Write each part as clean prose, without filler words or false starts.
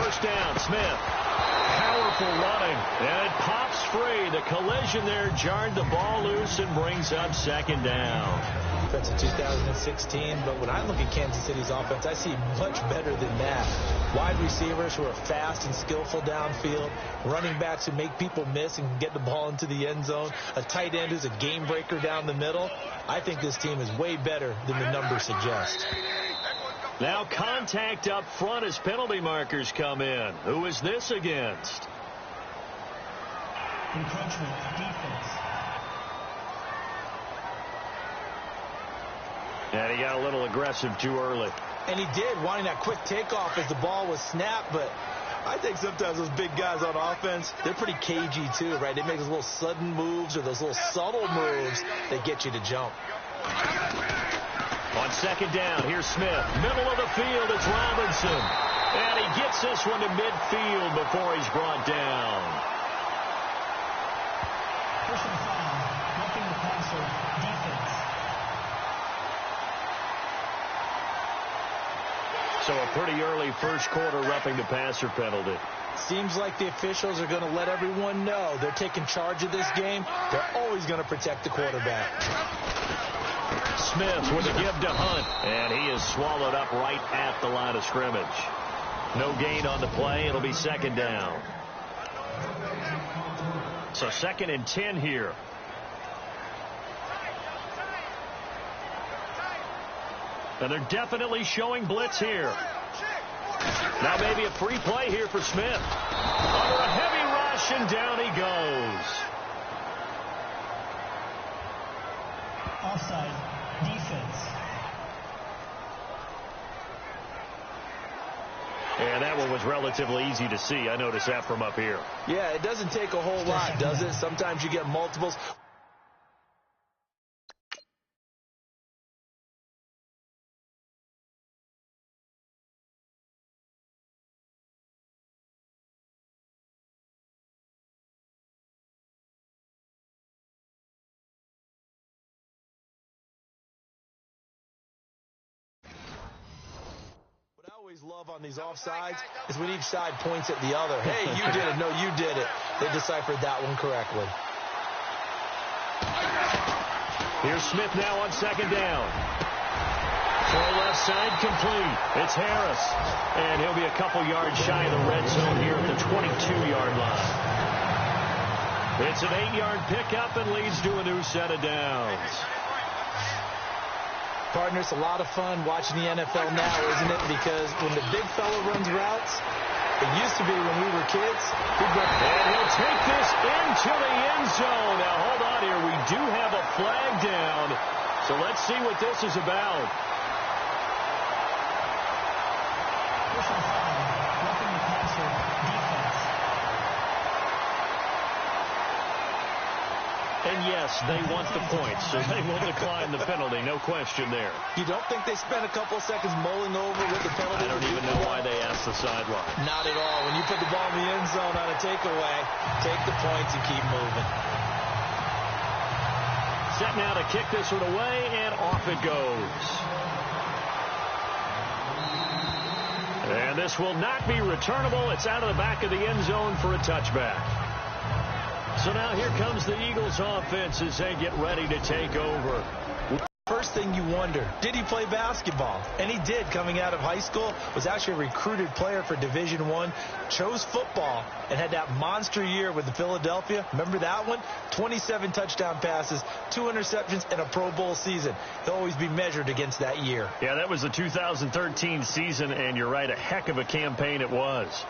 first down. Smith. Powerful running, and it pops free. The collision there jarred the ball loose and brings up second down. That's in 2016, but when I look at Kansas City's offense, I see much better than that. Wide receivers who are fast and skillful downfield, running backs who make people miss and can get the ball into the end zone, a tight end who's a game breaker down the middle. I think this team is way better than the numbers suggest. Now contact up front as penalty markers come in. Who is this against? Encroachment, defense. And he got a little aggressive too early. And he did, wanting that quick takeoff as the ball was snapped, but I think sometimes those big guys on offense, they're pretty cagey too, right? They make those little sudden moves or those little subtle moves that get you to jump. On second down, here's Smith. Middle of the field, it's Robinson. And he gets this one to midfield before he's brought down. Personal foul, roughing the passer, defense. So a pretty early first quarter roughing the passer penalty. Seems like the officials are going to let everyone know they're taking charge of this game. They're always going to protect the quarterback. Smith with a give to Hunt, and he is swallowed up right at the line of scrimmage. No gain on the play. It'll be second down. So 2nd and 10 here. And they're definitely showing blitz here. Now maybe a free play here for Smith. Under a heavy rush, and down he goes. Offside, defense. And that one was relatively easy to see. I noticed that from up here. Yeah, it doesn't take a whole lot, does it? Sometimes you get multiples. Love on these offsides is when each side points at the other. Hey, you did it. No, you did it. They deciphered that one correctly. Here's Smith now on second down. Throw left side complete. It's Harris. And he'll be a couple yards shy of the red zone here at the 22-yard line. It's an 8-yard pickup and leads to a new set of downs. Partner, it's a lot of fun watching the NFL now, isn't it? Because when the big fella runs routes, it used to be when we were kids. And he'll take this into the end zone. Now, hold on here. We do have a flag down. So let's see what this is about. Personal foul, roughing the passer, defense. And yes, they want the points, so they will decline the penalty. No question there. You don't think they spent a couple of seconds mulling over what the penalty? I don't even know why they asked the sideline. Not at all. When you put the ball in the end zone on a takeaway, take the points and keep moving. Set now to kick this one away, and off it goes. And this will not be returnable. It's out of the back of the end zone for a touchback. So now here comes the Eagles offense as they get ready to take over. First thing you wonder, did he play basketball? And he did coming out of high school. Was actually a recruited player for Division I. Chose football and had that monster year with the Philadelphia. Remember that one? 27 touchdown passes, 2 interceptions, and a Pro Bowl season. He'll always be measured against that year. Yeah, that was the 2013 season, and you're right, a heck of a campaign it was.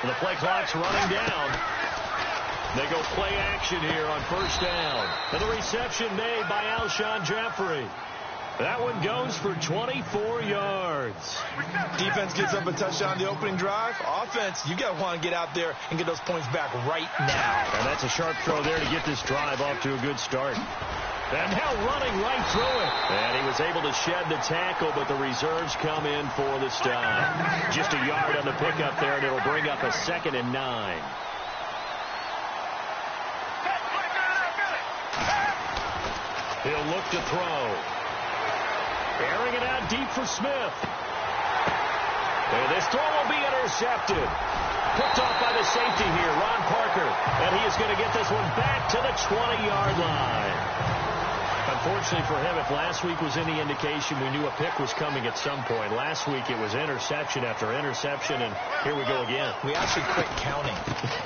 The play clock's running down. They go play action here on first down. And the reception made by Alshon Jeffrey. That one goes for 24 yards. Defense gets up a touchdown the opening drive. Offense, you got to want to get out there and get those points back right now. And that's a sharp throw there to get this drive off to a good start. And now running right through it. And he was able to shed the tackle, but the reserves come in for the stop. Just a yard on the pickup there, and it'll bring up a 2nd and 9. He'll look to throw. Airing it out deep for Smith. And this throw will be intercepted. Picked off by the safety here, Ron Parker. And he is going to get this one back to the 20-yard line. Unfortunately for him, if last week was any indication, we knew a pick was coming at some point. Last week it was interception after interception, and here we go again. We actually quit counting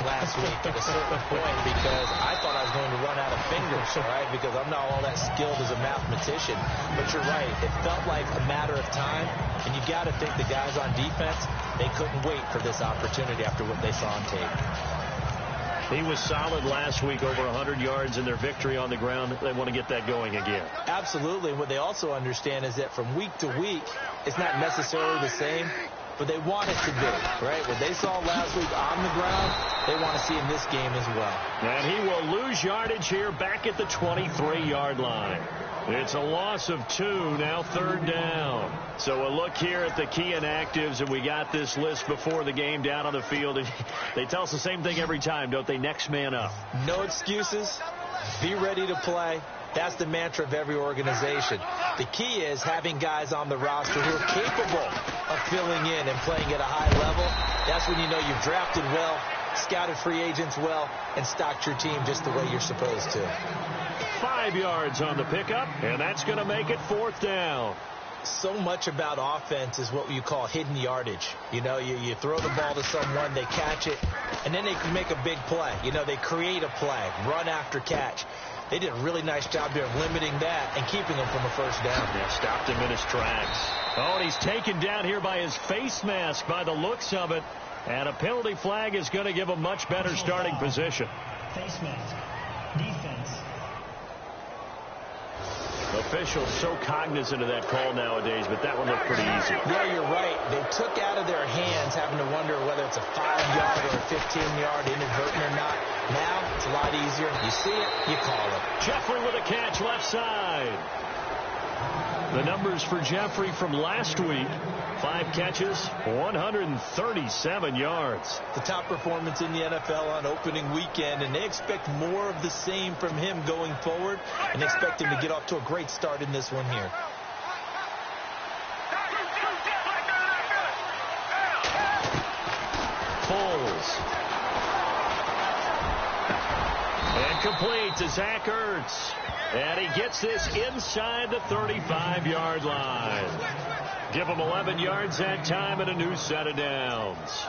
last week at a certain point because I thought I was going to run out of fingers, right? Because I'm not all that skilled as a mathematician. But you're right. It felt like a matter of time, and you got to think the guys on defense, they couldn't wait for this opportunity after what they saw on tape. He was solid last week, over 100 yards in their victory on the ground. They want to get that going again. Absolutely. What they also understand is that from week to week, it's not necessarily the same, but they want it to be, right? What they saw last week on the ground, they want to see in this game as well. And he will lose yardage here back at the 23-yard line. It's a loss of 2, now 3rd down. So a look here at the key inactives, and we got this list before the game down on the field. They tell us the same thing every time, don't they? Next man up. No excuses. Be ready to play. That's the mantra of every organization. The key is having guys on the roster who are capable of filling in and playing at a high level. That's when you know you've drafted well, scouted free agents well, and stocked your team just the way you're supposed to. 5 yards on the pickup, and that's going to make it 4th down. So much about offense is what you call hidden yardage. You know, you throw the ball to someone, they catch it, and then they can make a big play. You know, they create a play, run after catch. They did a really nice job here of limiting that and keeping him from a 1st down. Yeah, stopped him in his tracks. Oh, and he's taken down here by his face mask by the looks of it. And a penalty flag is going to give a much better starting position. Face mask. Defense. Officials so cognizant of that call nowadays, but that one looked pretty easy. Yeah, you're right. They took out of their hands having to wonder whether it's a 5-yard or a 15-yard inadvertent or not. Now, it's a lot easier. You see it, you call it. Jeffrey with a catch left side. The numbers for Jeffrey from last week: 5 catches, 137 yards. The top performance in the NFL on opening weekend, and they expect more of the same from him going forward and expect him to get off to a great start in this one here. Foles. And complete to Zach Ertz. And he gets this inside the 35-yard line. Give him 11 yards that time and a new set of downs.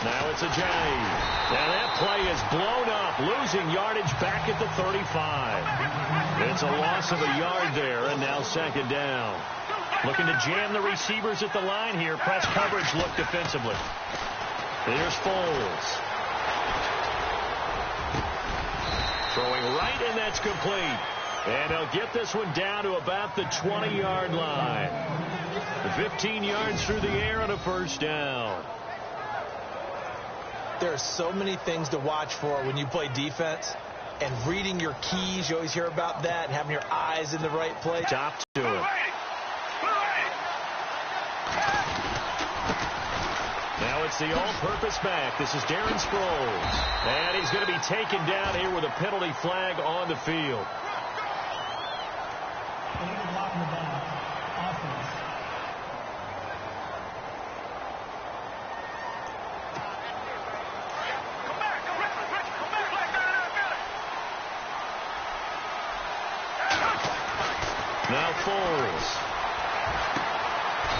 Now it's a J. And that play is blown up, losing yardage back at the 35. It's a loss of a yard there, and now 2nd down. Looking to jam the receivers at the line here. Press coverage look defensively. Here's Foles. Throwing right, and that's complete. And he'll get this one down to about the 20-yard line. 15 yards through the air on a 1st down. There are so many things to watch for when you play defense, and reading your keys, you always hear about that, and having your eyes in the right place. Top to it. Now it's the all-purpose back. This is Darren Sproles. And he's going to be taken down here with a penalty flag on the field. Illegal block in the back. Offense. Now Foles.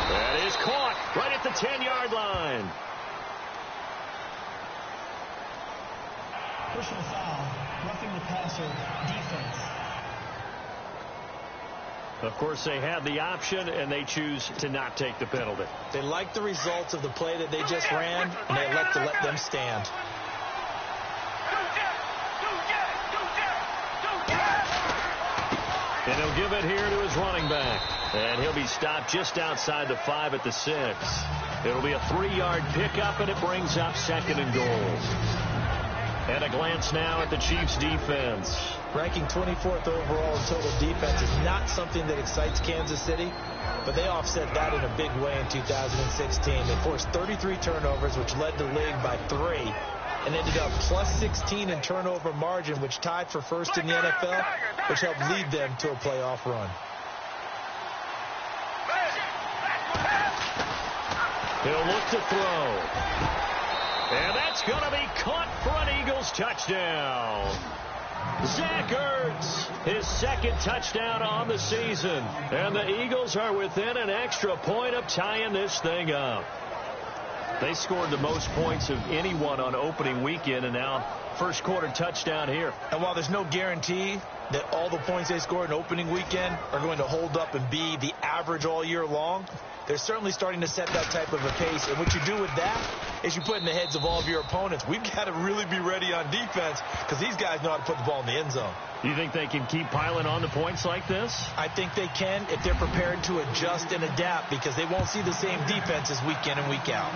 That is caught right at the 10-yard line. Personal foul. Roughing the passer. Defense. Of course, they had the option, and they choose to not take the penalty. They like the results of the play that they just ran, and they elect to let them stand. And he'll give it here to his running back. And he'll be stopped just outside the 5 at the 6. It'll be a 3-yard pickup, and it brings up 2nd and goal. And a glance now at the Chiefs' defense. Ranking 24th overall in total defense is not something that excites Kansas City, but they offset that in a big way in 2016. They forced 33 turnovers, which led the league by 3, and ended up plus 16 in turnover margin, which tied for first in the NFL, which helped lead them to a playoff run. He'll look to throw. And that's going to be caught for an Eagles touchdown. Zach Ertz, his 2nd touchdown on the season. And the Eagles are within an extra point of tying this thing up. They scored the most points of anyone on opening weekend, and now first quarter touchdown here. And while there's no guarantee that all the points they scored in opening weekend are going to hold up and be the average all year long, they're certainly starting to set that type of a pace. And what you do with that is you put in the heads of all of your opponents, we've got to really be ready on defense because these guys know how to put the ball in the end zone. You think they can keep piling on the points like this? I think they can if they're prepared to adjust and adapt, because they won't see the same defenses week in and week out.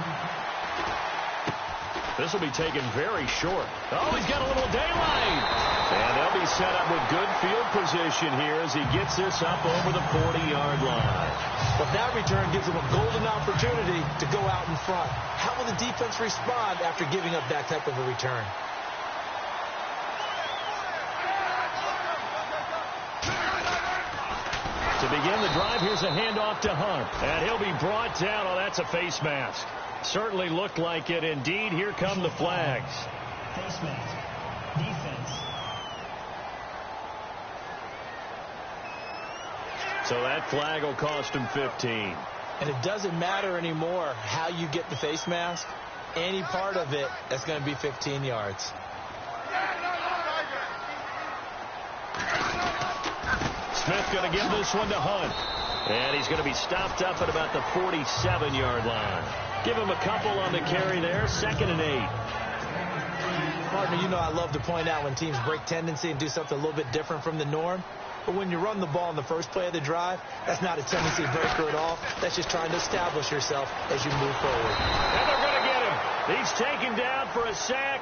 This will be taken very short. Oh, he's got a little daylight. And they'll be set up with good field position here as he gets this up over the 40-yard line. But that return gives them a golden opportunity to go out in front. How will the defense respond after giving up that type of a return? To begin the drive, here's a handoff to Hunt. And he'll be brought down. Oh, that's a face mask. Certainly looked like it. Indeed, here come the flags. Face mask. Defense. So that flag will cost him 15. And it doesn't matter anymore how you get the face mask. Any part of it, that's going to be 15 yards. Smith going to give this one to Hunt. And he's going to be stopped up at about the 47-yard line. Give him a couple on the carry there. 2nd and 8. Partner, you know I love to point out when teams break tendency and do something a little bit different from the norm. But when you run the ball in the first play of the drive, that's not a tendency breaker at all. That's just trying to establish yourself as you move forward. And they're going to get him. He's taken down for a sack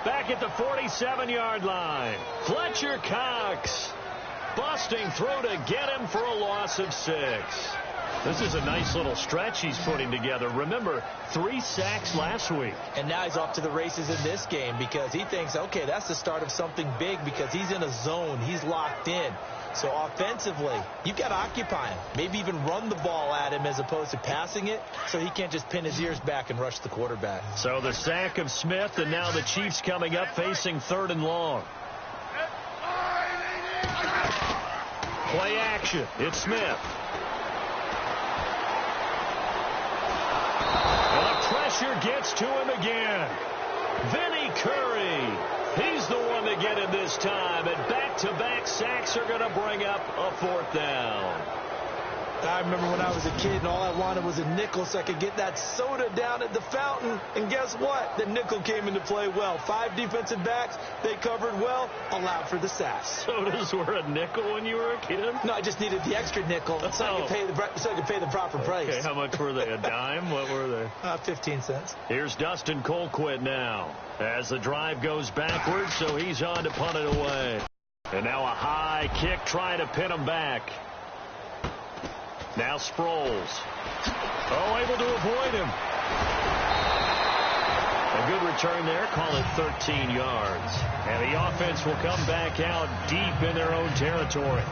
back at the 47-yard line. Fletcher Cox busting through to get him for a loss of 6. This is a nice little stretch he's putting together. Remember, 3 sacks last week. And now he's off to the races in this game because he thinks, okay, that's the start of something big because he's in a zone. He's locked in. So offensively, you've got to occupy him. Maybe even run the ball at him as opposed to passing it so he can't just pin his ears back and rush the quarterback. So the sack of Smith, and now the Chiefs coming up facing 3rd and long. Play action. It's Smith. And the pressure gets to him again. Vinny Curry. He's the one to get him this time. And back-to-back sacks are going to bring up a 4th down. I remember when I was a kid and all I wanted was a nickel so I could get that soda down at the fountain. And guess what? The nickel came into play well. 5 defensive backs. They covered well. Allowed for the sack. Sodas were a nickel when you were a kid? No, I just needed the extra nickel so I could pay the proper price. Okay, how much were they? A dime? What were they? 15 cents. Here's Dustin Colquitt now as the drive goes backwards, so he's on to punt it away. And now a high kick trying to pin him back. Now Sproles. Oh, able to avoid him. A good return there. Call it 13 yards. And the offense will come back out deep in their own territory.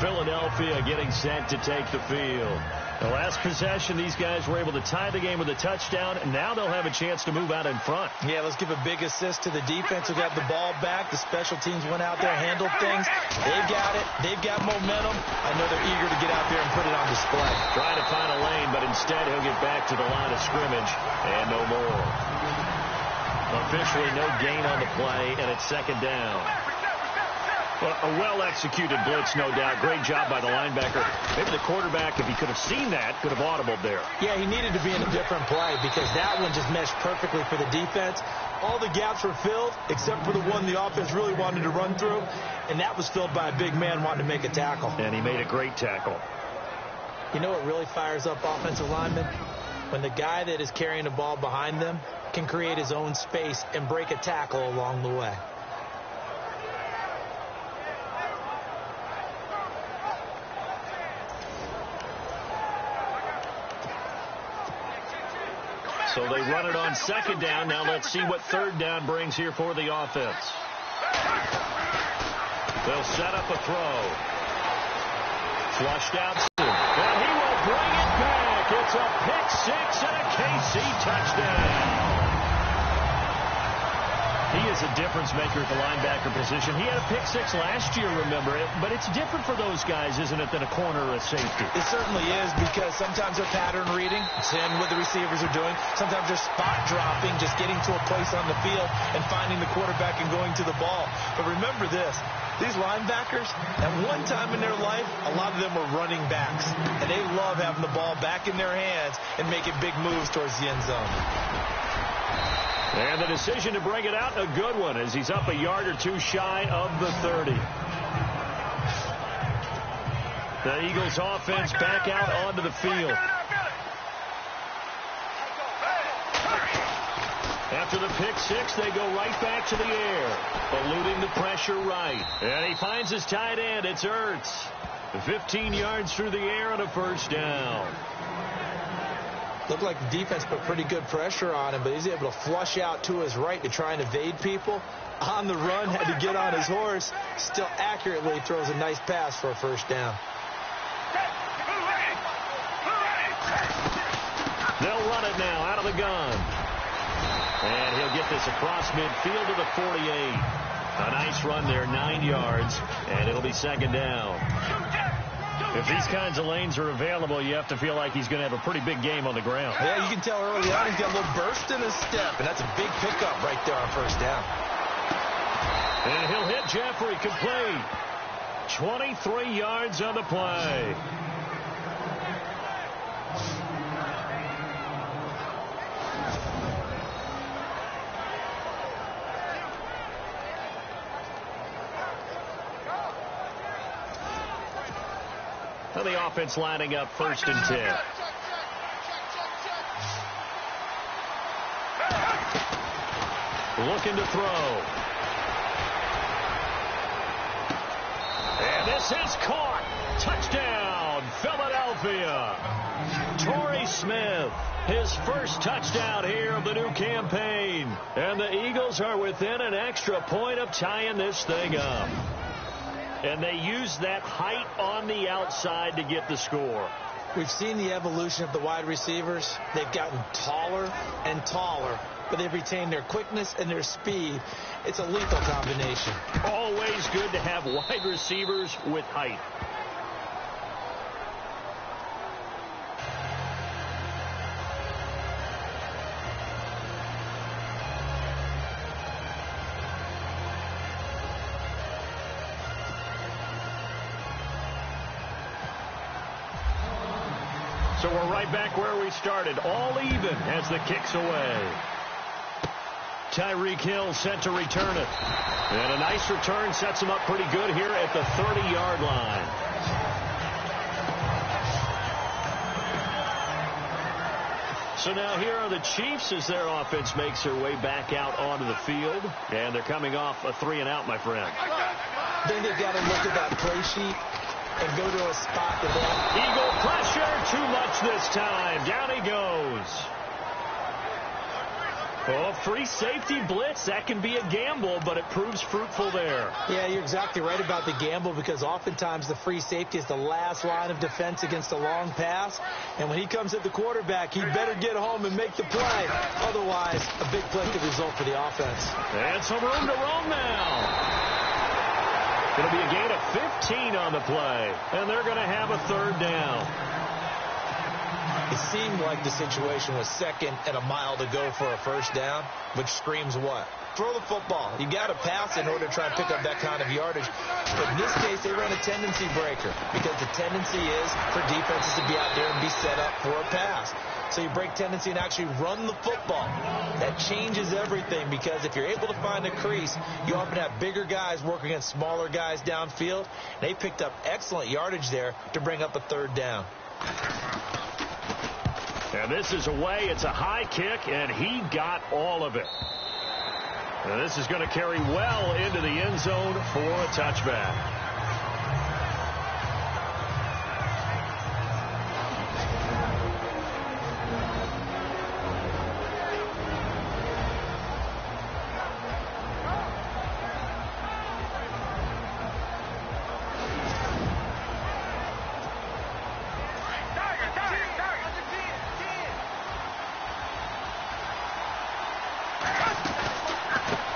Philadelphia getting set to take the field. The last possession, these guys were able to tie the game with a touchdown, and now they'll have a chance to move out in front. Yeah, let's give a big assist to the defense who got the ball back. The special teams went out there, handled things. They've got it. They've got momentum. I know they're eager to get out there and put it on display. Trying to find a lane, but instead he'll get back to the line of scrimmage, and no more. Officially no gain on the play, and it's 2nd down. Well, a well-executed blitz, no doubt. Great job by the linebacker. Maybe the quarterback, if he could have seen that, could have audibled there. Yeah, he needed to be in a different play because that one just meshed perfectly for the defense. All the gaps were filled except for the one the offense really wanted to run through. and that was filled by a big man wanting to make a tackle. And he made a great tackle. You know what really fires up offensive linemen? When the guy that is carrying the ball behind them can create his own space and break a tackle along the way. So they run it on second down. Now let's see what third down brings here for the offense. They'll set up a throw. Flushed out soon. And he will bring it back. It's a pick six and a KC touchdown. He is a difference maker at the linebacker position. He had a pick six last year, remember it. But it's different for those guys, isn't it, than a corner or a safety? It certainly is, because sometimes they're pattern reading, seeing what the receivers are doing. Sometimes they're spot dropping, just getting to a place on the field and finding the quarterback and going to the ball. But remember this. These linebackers, at one time in their life, a lot of them were running backs. And they love having the ball back in their hands and making big moves towards the end zone. And the decision to bring it out, a good one, as he's up a yard or two shy of the 30. The Eagles offense back out onto the field. After the pick six, they go right back to the air, eluding the pressure right. And he finds his tight end. It's Ertz. 15 yards through the air on a first down. Looked like the defense put pretty good pressure on him, but he's able to flush out to his right to try and evade people. On the run, had to get on his horse. Still accurately throws a nice pass for a first down. They'll run it now out of the gun. And he'll get this across midfield to the 48. A nice run there, 9 yards, and it'll be second down. If these kinds of lanes are available, you have to feel like he's going to have a pretty big game on the ground. Yeah, you can tell early on he's got a little burst in his step, and that's a big pickup right there on first down. And he'll hit Jeffrey complete. 23 yards on the play. The offense lining up first and 10. Looking to throw. And this is caught. Touchdown, Philadelphia. Torrey Smith, his first touchdown here of the new campaign. And the Eagles are within an extra point of tying this thing up. And they use that height on the outside to get the score. We've seen the evolution of the wide receivers. They've gotten taller and taller, but they've retained their quickness and their speed. It's a lethal combination. Always good to have wide receivers with height. So we're right back where we started, all even as the kick's away. Tyreek Hill set to return it. And a nice return sets him up pretty good here at the 30-yard line. So now here are the Chiefs as their offense makes their way back out onto the field. And they're coming off a 3-and-out, my friend. Then they've got to look at that play sheet and go to a spot that Eagle pressure, too much this time. Down he goes. Oh, free safety blitz. That can be a gamble, but it proves fruitful there. Yeah, you're exactly right about the gamble, because oftentimes the free safety is the last line of defense against a long pass. And when he comes at the quarterback, he better get home and make the play. Otherwise, a big play could result for the offense. And some room to roam now. Going to be a gain of 15 on the play. And they're going to have a third down. It seemed like the situation was second and a mile to go for a first down, which screams what? Throw the football. You got to pass in order to try and pick up that kind of yardage. But in this case, they ran a tendency breaker, because the tendency is for defenses to be out there and be set up for a pass. So you break tendency and actually run the football. That changes everything because if you're able to find a crease, you often have bigger guys working against smaller guys downfield. They picked up excellent yardage there to bring up a third down. And this is away. It's a high kick, and he got all of it. And this is going to carry well into the end zone for a touchback.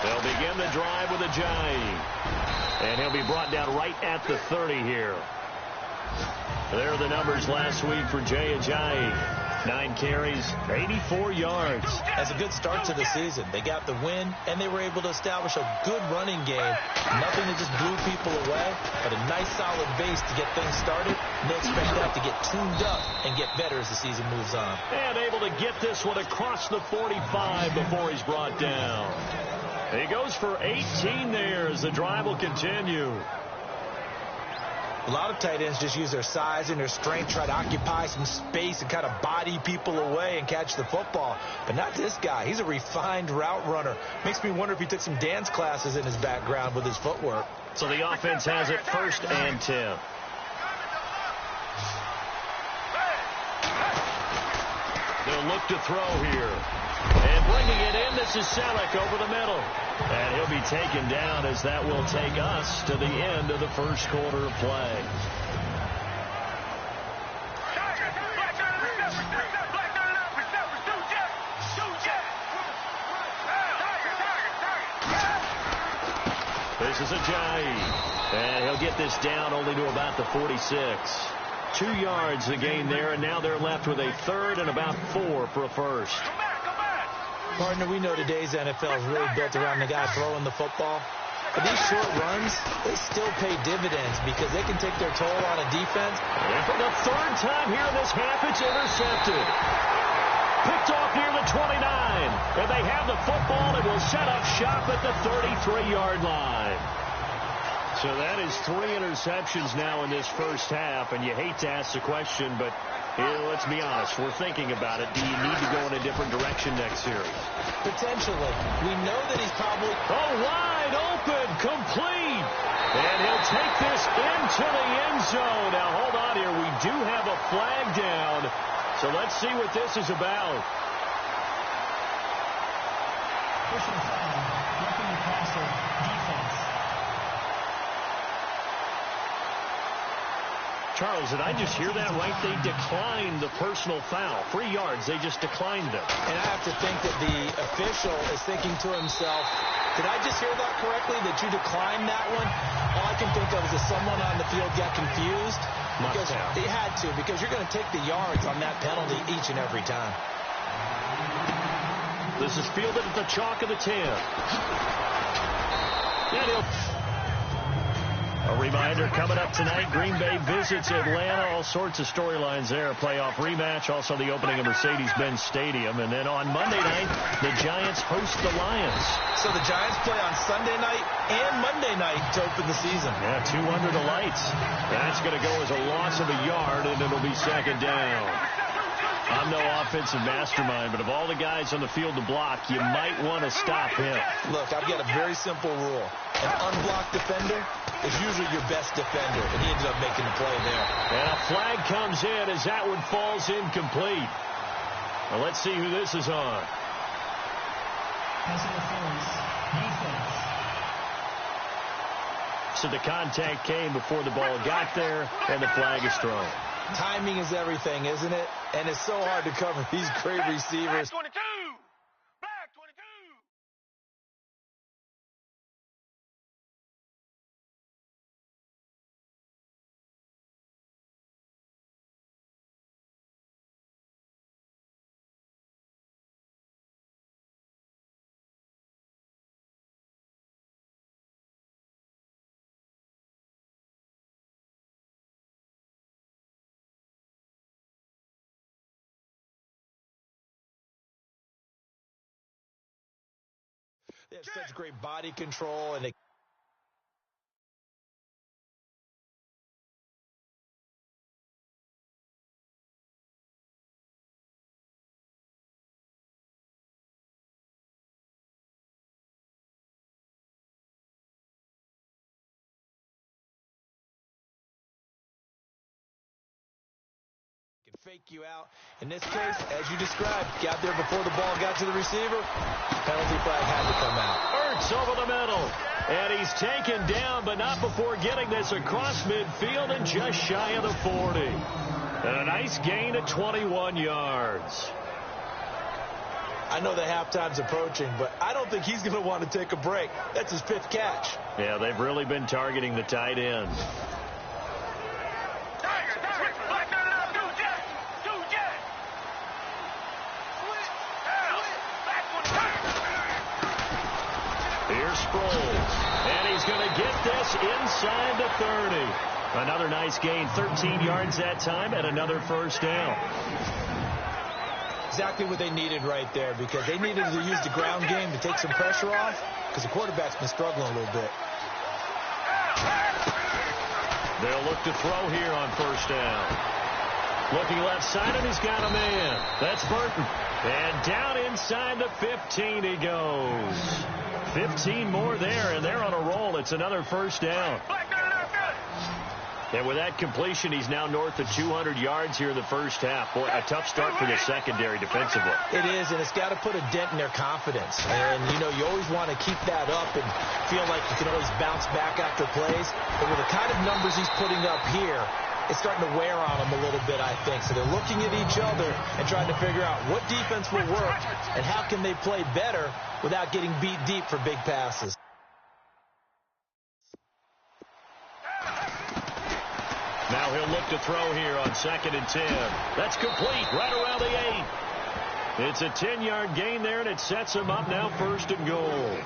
They'll begin the drive with Ajayi. And he'll be brought down right at the 30 here. There are the numbers last week for Jay Ajayi. 9 carries, 84 yards. That's a good start to the season. They got the win, and they were able to establish a good running game. Nothing that just blew people away, but a nice solid base to get things started. And they expect that to get tuned up and get better as the season moves on. And able to get this one across the 45 before he's brought down. He goes for 18 there as the drive will continue. A lot of tight ends just use their size and their strength, try to occupy some space and kind of body people away and catch the football. But not this guy. He's a refined route runner. Makes me wonder if he took some dance classes in his background with his footwork. So the offense has it 1st and 10. They'll look to throw here. And bringing it in, this is Selleck over the middle. And he'll be taken down as that will take us to the end of the first quarter of play. This is Ajayi. And he'll get this down only to about the 46. 2 yards the gain there, and now they're left with a 3rd and about 4 for a first. Partner, we know today's NFL is really built around the guy throwing the football. But these short runs, they still pay dividends because they can take their toll on a defense. And for the 3rd time here in this half, it's intercepted. Picked off near the 29. And they have the football and will set up shop at the 33-yard line. So that is 3 interceptions now in this first half. And you hate to ask the question, but let's be honest. We're thinking about it. Do you need to go in a different direction next series? Potentially. We know that he's probably... Oh, wide open, complete. And he'll take this into the end zone. Now, hold on here. We do have a flag down. So let's see what this is about. Personal foul, roughing the passer, defense. Charles, did I just hear that right? They declined the personal foul. 3 yards, they just declined them. And I have to think that the official is thinking to himself, did I just hear that correctly, that you declined that one? All I can think of is that someone on the field got confused. Because they had to, because you're going to take the yards on that penalty each and every time. This is fielded at the chalk of the 10. A reminder coming up tonight, Green Bay visits Atlanta. All sorts of storylines there. A playoff rematch, also the opening of Mercedes-Benz Stadium. And then on Monday night, the Giants host the Lions. So the Giants play on Sunday night and Monday night to open the season. Yeah, 2 under the lights. That's going to go as a loss of a yard, and it'll be 2nd down. I'm no offensive mastermind, but of all the guys on the field to block, you might want to stop him. Look, I've got a very simple rule. An unblocked defender is usually your best defender, and he ended up making the play there. And a flag comes in as that one falls incomplete. Well, let's see who this is on. Pass interference, defense. So the contact came before the ball got there, and the flag is thrown. Timing is everything, isn't it? And it's so hard to cover these great receivers. They have such great body control, and they can fake you out. In this case, as you described, got there before the ball got to the receiver. Penalty flag had to come out. Ertz over the middle. And he's taken down, but not before getting this across midfield and just shy of the 40. And a nice gain at 21 yards. I know the halftime's approaching, but I don't think he's going to want to take a break. That's his 5th catch. Yeah, they've really been targeting the tight end. Here's Sproles, and he's going to get this inside the 30. Another nice gain, 13 yards that time, and another first down. Exactly what they needed right there, because they needed to use the ground game to take some pressure off, because the quarterback's been struggling a little bit. They'll look to throw here on first down. Looking left side, and he's got a man. That's Burton. And down inside the 15 he goes. 15 more there, and they're on a roll. It's another first down. And with that completion, he's now north of 200 yards here in the first half. Boy, a tough start for the secondary defensively. It is, and it's got to put a dent in their confidence. And, you know, you always want to keep that up and feel like you can always bounce back after plays. But with the kind of numbers he's putting up here, it's starting to wear on them a little bit, I think. So they're looking at each other and trying to figure out what defense will work and how can they play better without getting beat deep for big passes. Now he'll look to throw here on 2nd and 10. That's complete right around the 8. It's a 10-yard gain there, and it sets him up now 1st and goal.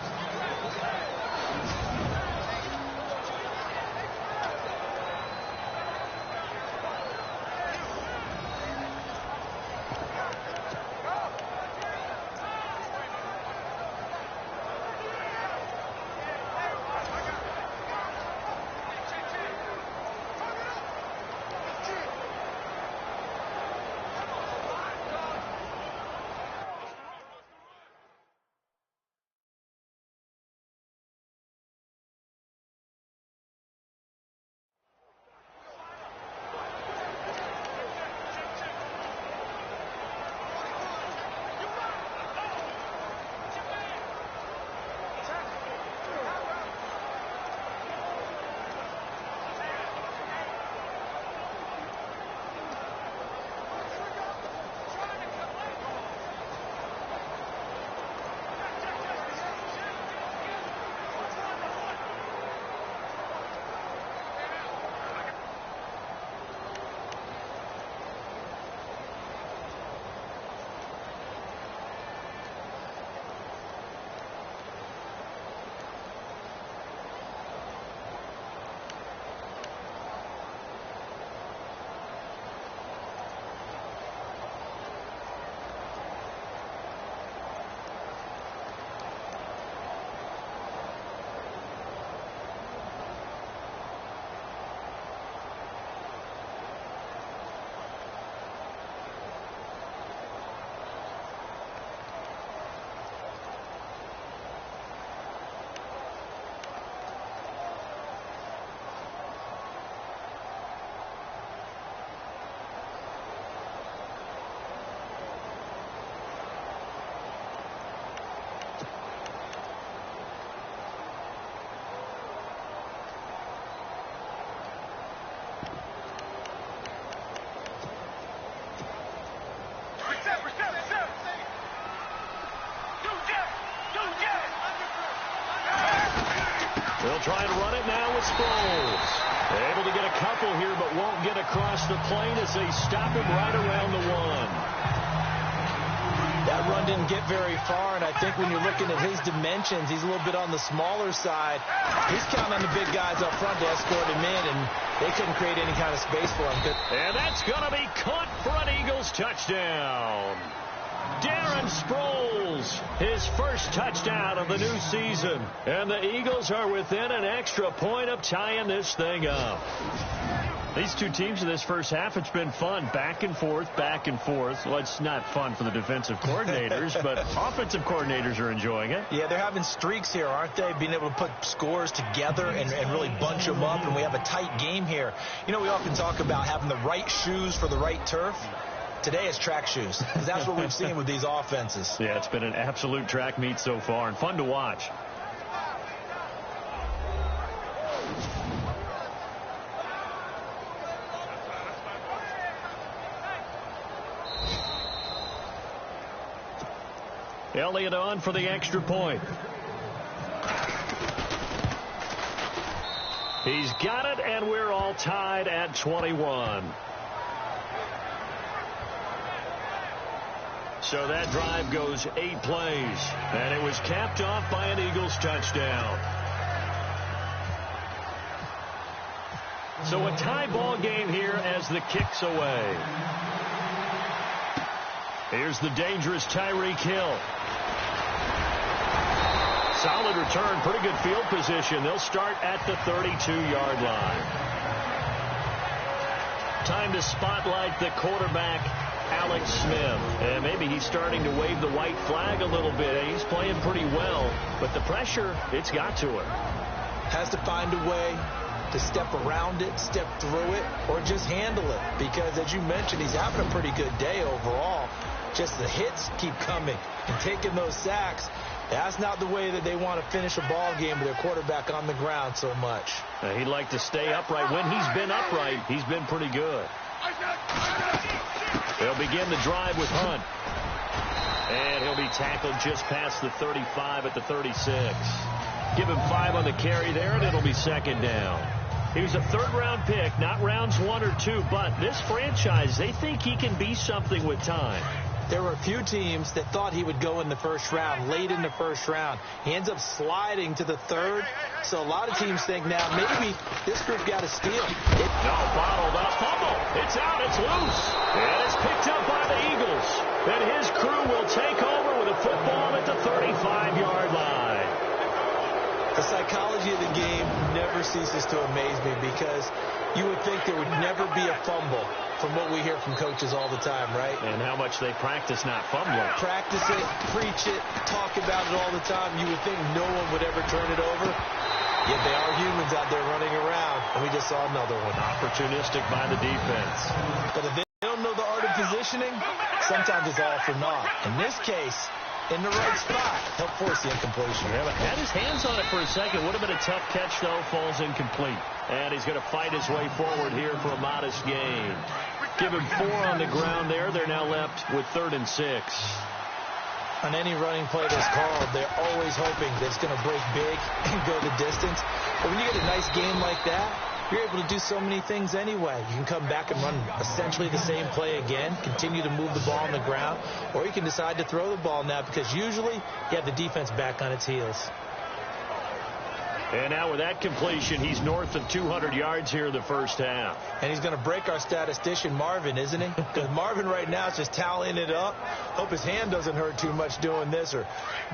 They'll try and run it now with Sproles. Able to get a couple here, but won't get across the plane as they stop him right around the 1. That run didn't get very far, and I think when you're looking at his dimensions, he's a little bit on the smaller side. He's counting on the big guys up front to escort him in, and they couldn't create any kind of space for him. And that's going to be caught for an Eagles touchdown. Darren Sproles, his first touchdown of the new season. And the Eagles are within an extra point of tying this thing up. These two teams in this first half, it's been fun. Back and forth, back and forth. Well, it's not fun for the defensive coordinators, but offensive coordinators are enjoying it. Yeah, they're having streaks here, aren't they? Being able to put scores together and really bunch them up, and we have a tight game here. You know, we often talk about having the right shoes for the right turf. Today it's track shoes, because that's what we've seen with these offenses. Yeah, it's been an absolute track meet so far, and fun to watch. Elliott on for the extra point. He's got it, and we're all tied at 21. So that drive goes 8 plays, and it was capped off by an Eagles touchdown. So a tie ball game here as the kick's away. Here's the dangerous Tyreek Hill. Solid return, pretty good field position. They'll start at the 32-yard line. Time to spotlight the quarterback, Alex Smith. And maybe he's starting to wave the white flag a little bit. He's playing pretty well, but the pressure, it's got to him. Has to find a way to step around it, step through it, or just handle it. Because, as you mentioned, he's having a pretty good day overall. Just the hits keep coming and taking those sacks. That's not the way that they want to finish a ball game with their quarterback on the ground so much. He'd like to stay upright. When he's been upright, he's been pretty good. They'll begin the drive with Hunt. And he'll be tackled just past the 35 at the 36. Give him 5 on the carry there, and it'll be second down. He was a third-round pick, not rounds 1 or 2, but this franchise, they think he can be something with time. There were a few teams that thought he would go in the first round, late in the first round. He ends up sliding to the third. So a lot of teams think now maybe this group got a steal. No, bottled up, fumble. It's out, it's loose. And it's picked up by the Eagles. And his crew will take over with a football at the 35-yard line. The psychology of the game never ceases to amaze me because you would think there would never be a fumble from what we hear from coaches all the time, right? And how much they practice not fumbling. Practice it, preach it, talk about it all the time. You would think no one would ever turn it over. Yet they are humans out there running around, and we just saw another one. Opportunistic by the defense. But if they don't know the art of positioning, sometimes it's all for naught. In this case, in the right spot, help force the incompletion. Yeah, but had his hands on it for a second. Would have been a tough catch, though. Falls incomplete. And he's going to fight his way forward here for a modest gain. Give him 4 on the ground there. They're now left with 3rd and 6. On any running play that's called, they're always hoping that it's going to break big and go the distance. But when you get a nice game like that, you're able to do so many things anyway. You can come back and run essentially the same play again, continue to move the ball on the ground, or you can decide to throw the ball now because usually you have the defense back on its heels. And now with that completion, he's north of 200 yards here in the first half. And he's going to break our statistician, Marvin, isn't he? Because Marvin right now is just tallying it up. Hope his hand doesn't hurt too much doing this or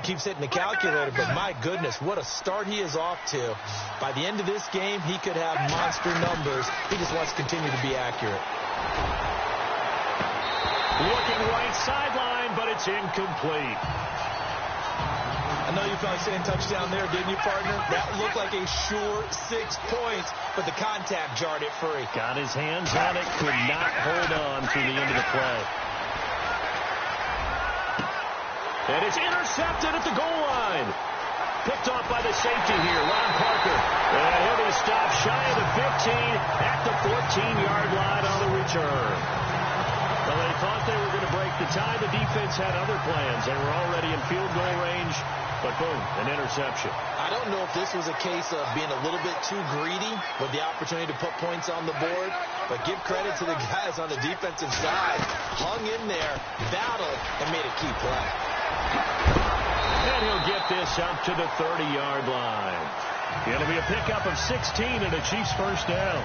keeps hitting the calculator. But my goodness, what a start he is off to. By the end of this game, he could have monster numbers. He just wants to continue to be accurate. Looking right sideline, but it's incomplete. I know you felt like saying touchdown there, didn't you, partner? That looked like a sure 6 points, but the contact jarred it free. Got his hands on it, could not hold on through the end of the play. And it's intercepted at the goal line. Picked off by the safety here, Ron Parker. And he'll be stopped shy of the 15 at the 14-yard line on the return. Well, they thought they were going to break the tie. The defense had other plans. They were already in field goal range. But boom, an interception. I don't know if this was a case of being a little bit too greedy with the opportunity to put points on the board, but give credit to the guys on the defensive side. Hung in there, battled, and made a key play. And he'll get this up to the 30-yard line. It'll be a pickup of 16 and a Chiefs first down.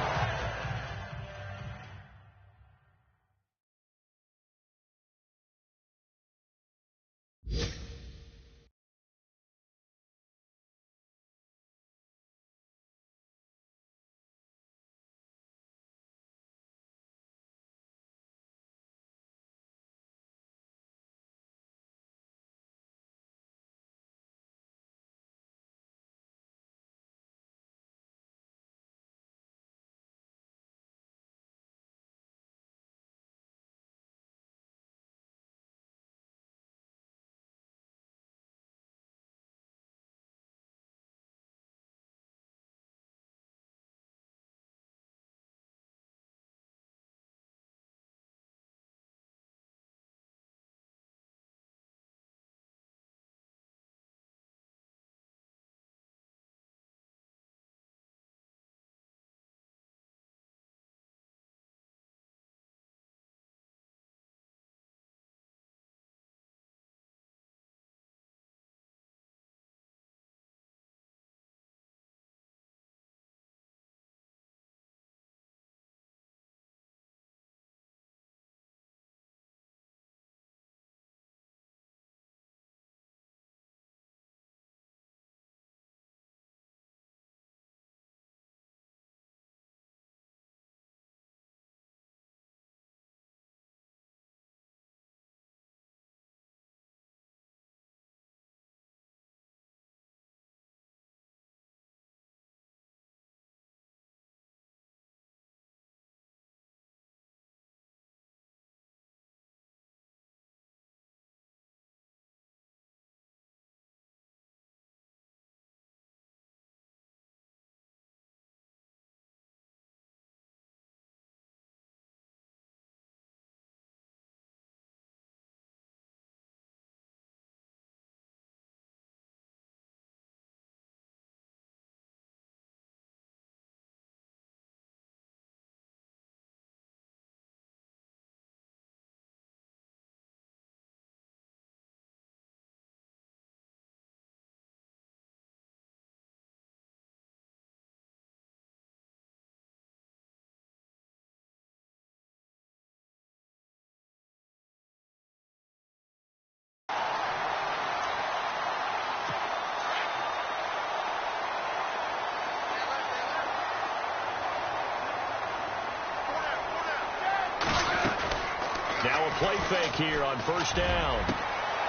Now a play fake here on first down.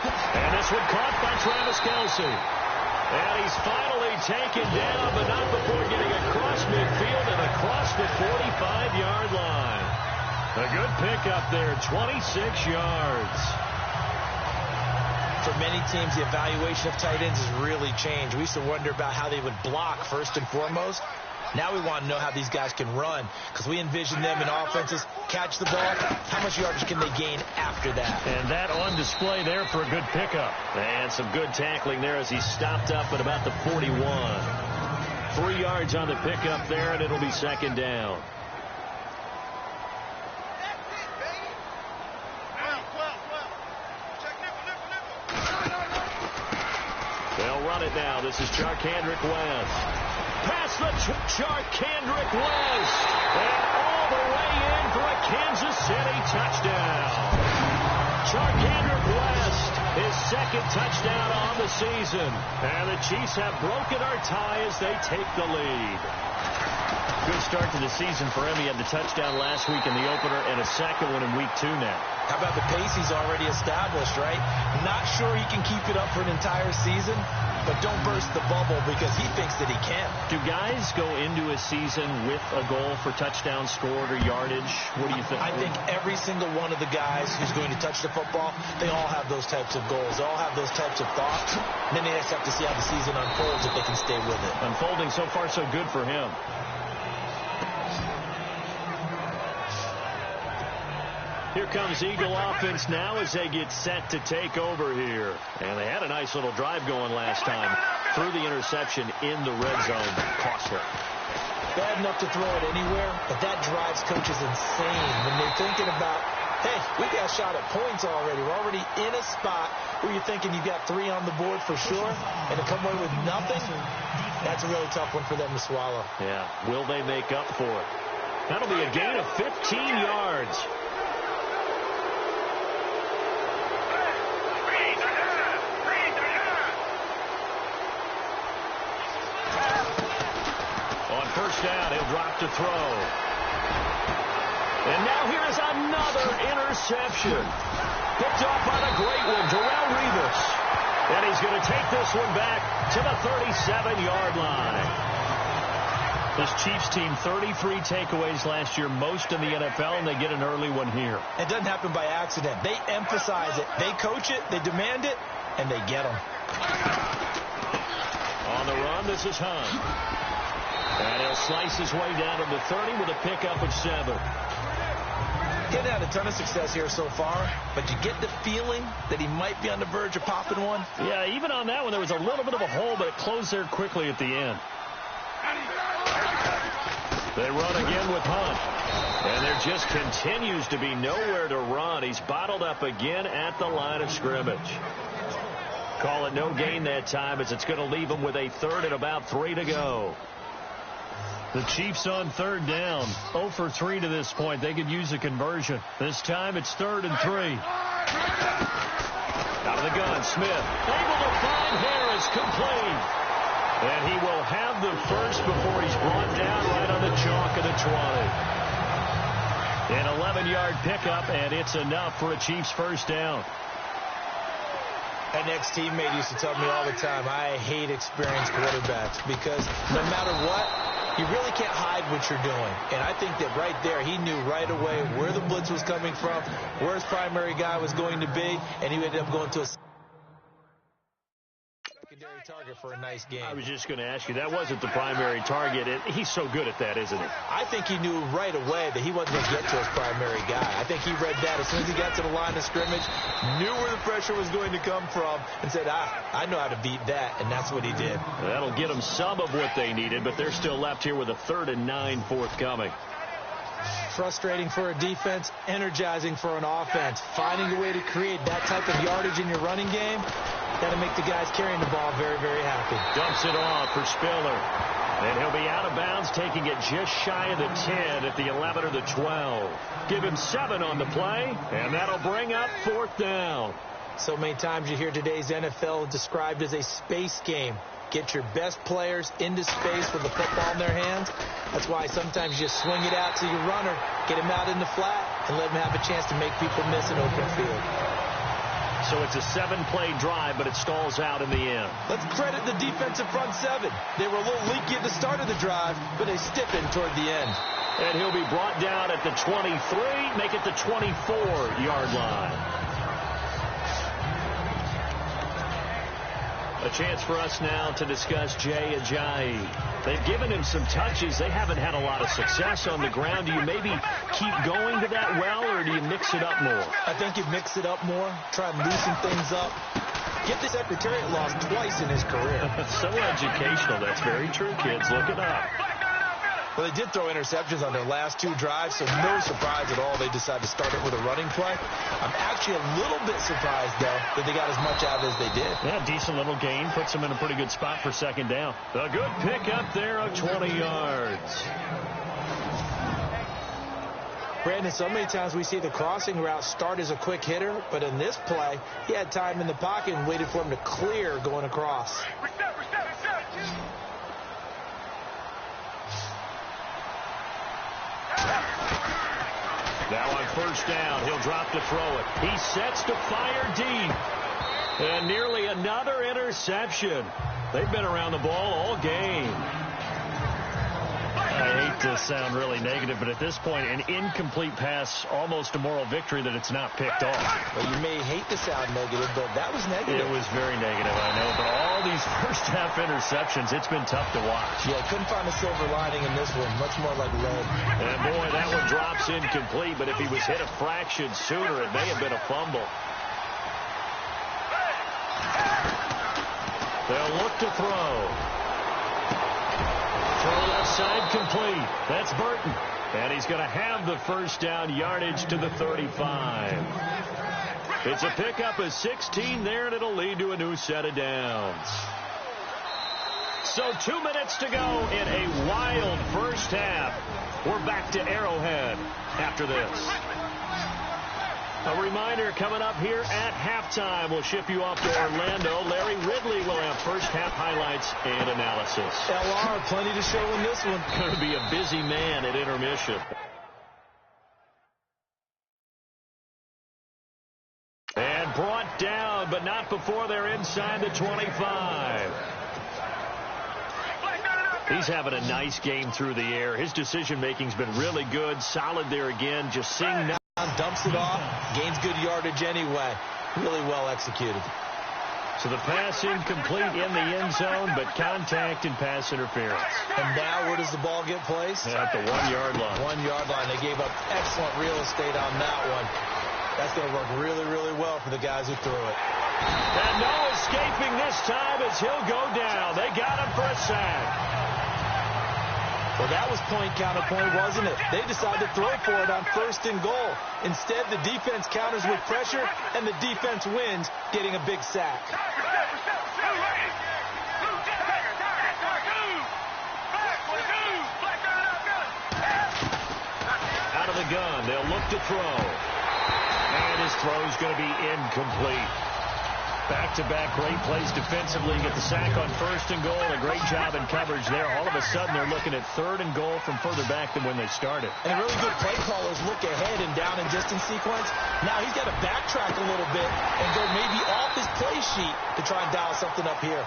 And this one caught by Travis Kelce. And he's finally taken down, but not before getting across midfield and across the 45-yard line. A good pickup there, 26 yards. For many teams, the evaluation of tight ends has really changed. We used to wonder about how they would block first and foremost. Now we want to know how these guys can run, because we envision them in offenses catch the ball. How much yardage can they gain after that? And that on display there for a good pickup. And some good tackling there as he stopped up at about the 41. 3 yards on the pickup there, and it'll be second down. They'll run it now. This is Charkandrick West. Past the Charkandrick West. And all the way in for a Kansas City touchdown. Charkandrick West, his second touchdown on the season. And the Chiefs have broken our tie as they take the lead. Good start to the season for him. He had the touchdown last week in the opener and a second one in week 2 now. How about the pace he's already established, right? Not sure he can keep it up for an entire season, but don't burst the bubble because he thinks that he can. Do guys go into a season with a goal for touchdown scored or yardage? What do you think? I think every single one of the guys who's going to touch the football, they all have those types of goals. They all have those types of thoughts. And then they just have to see how the season unfolds if they can stay with it. Unfolding so far so good for him. Here comes Eagle offense now as they get set to take over here. And they had a nice little drive going last time. Threw the interception in the red zone. Cost her. Bad enough to throw it anywhere, but that drives coaches insane when they're thinking about, hey, we got a shot at points already. We're already in a spot where you're thinking you've got 3 on the board for sure, and to come away with nothing, that's a really tough one for them to swallow. Yeah, will they make up for it? That'll be a gain of 15 yards. First down, he'll drop to throw. And now here is another interception. Picked off by the great one, Darrelle Revis. And he's going to take this one back to the 37-yard line. This Chiefs team, 33 takeaways last year, most in the NFL, and they get an early one here. It doesn't happen by accident. They emphasize it. They coach it, they demand it, and they get them. On the run, this is Hunt. And he'll slice his way down to the 30 with a pickup of 7. Getting had a ton of success here so far, but you get the feeling that he might be on the verge of popping one. Yeah, even on that one, there was a little bit of a hole, but it closed there quickly at the end. They run again with Hunt. And there just continues to be nowhere to run. He's bottled up again at the line of scrimmage. Call it no gain that time as it's going to leave him with a 3rd and about 3 to go. The Chiefs on 3rd down. 0 for 3 to this point. They could use a conversion. This time it's 3rd and 3. Out of the gun, Smith. Able to find Harris, complete. And he will have the first before he's brought down right on the chalk of the 20. An 11-yard pickup, and it's enough for a Chiefs first down. An ex-teammate used to tell me all the time, I hate experienced quarterbacks because no matter what, you really can't hide what you're doing. And I think that right there, he knew right away where the blitz was coming from, where his primary guy was going to be, and he ended up going to a secondary target for a nice game. I was just going to ask you, that wasn't the primary target. He's so good at that, isn't he? I think he knew right away that he wasn't going to get to his primary guy. I think he read that as soon as he got to the line of scrimmage, knew where the pressure was going to come from, and said, I know how to beat that, and that's what he did. That'll get them some of what they needed, but they're still left here with a 3rd and 9 forthcoming. Frustrating for a defense, energizing for an offense. Finding a way to create that type of yardage in your running game, that'll make the guys carrying the ball very, very happy. Dumps it off for Spiller. And he'll be out of bounds, taking it just shy of the 10 at the 11 or the 12. Give him 7 on the play, and that'll bring up 4th down. So many times you hear today's NFL described as a space game. Get your best players into space with the football in their hands. That's why sometimes you just swing it out to your runner, get him out in the flat, and let him have a chance to make people miss an open field. So it's a 7-play drive, but it stalls out in the end. Let's credit the defensive front seven. They were a little leaky at the start of the drive, but they stiffened toward the end. And he'll be brought down at the 23, make it the 24-yard line. A chance for us now to discuss Jay Ajayi. They've given him some touches. They haven't had a lot of success on the ground. Do you maybe keep going to that well, or do you mix it up more? I think you mix it up more, try and loosen things up. Get the Secretariat lost twice in his career. So educational. That's very true, kids. Look it up. Well, they did throw interceptions on their last 2 drives, so no surprise at all they decided to start it with a running play. I'm actually a little bit surprised, though, that they got as much out as they did. Yeah, decent little gain. Puts them in a pretty good spot for second down. A good pick up there of 20 yards. Brandon, so many times we see the crossing route start as a quick hitter, but in this play, he had time in the pocket and waited for him to clear going across. Now on first down, he'll drop to throw it. He sets to fire deep. And nearly another interception. They've been around the ball all game. I hate to sound really negative, but at this point, an incomplete pass, almost a moral victory that it's not picked off. Well, you may hate to sound negative, but that was negative. It was very negative, I know. But all these first-half interceptions, it's been tough to watch. Yeah, couldn't find a silver lining in this one. Much more like lead. And, boy, that one drops incomplete. But if he was hit a fraction sooner, it may have been a fumble. They'll look to throw. Throw left side complete. That's Burton. And he's going to have the first down yardage to the 35. It's a pickup of 16 there, and it'll lead to a new set of downs. So 2 minutes to go in a wild first half. We're back to Arrowhead after this. A reminder coming up here at halftime. We'll ship you off to Orlando. Larry Ridley will have first half highlights and analysis. LR, plenty to show in this one. Going to be a busy man at intermission. And brought down, but not before they're inside the 25. He's having a nice game through the air. His decision-making's been really good. Solid there again. Just seeing now. Dumps it off, gains good yardage anyway. Really well executed. So the pass incomplete in the end zone, but contact and pass interference. And now where does the ball get placed? At the 1-yard line. 1-yard line. They gave up excellent real estate on that one. That's going to work really, really well for the guys who threw it. And no escaping this time as he'll go down. They got him for a sack. Well, that was point counterpoint, wasn't it? They decided to throw for it on first and goal. Instead, the defense counters with pressure, and the defense wins, getting a big sack. Out of the gun, they'll look to throw. And his throw's going to be incomplete. Back-to-back great plays defensively. Get the sack on first and goal. A great job in coverage there. All of a sudden, they're looking at third and goal from further back than when they started. And really good play callers look ahead and down and distance sequence. Now he's got to backtrack a little bit and go maybe off his play sheet to try and dial something up here.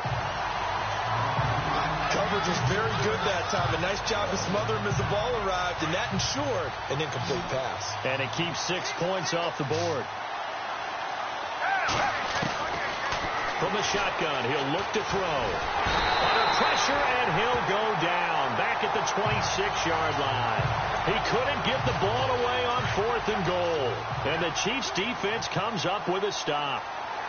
Coverage was very good that time. A nice job to smother him as the ball arrived, and that ensured an incomplete pass. And it keeps 6 points off the board. From the shotgun, he'll look to throw. Under pressure, and he'll go down. Back at the 26-yard line. He couldn't get the ball away on fourth and goal. And the Chiefs' defense comes up with a stop.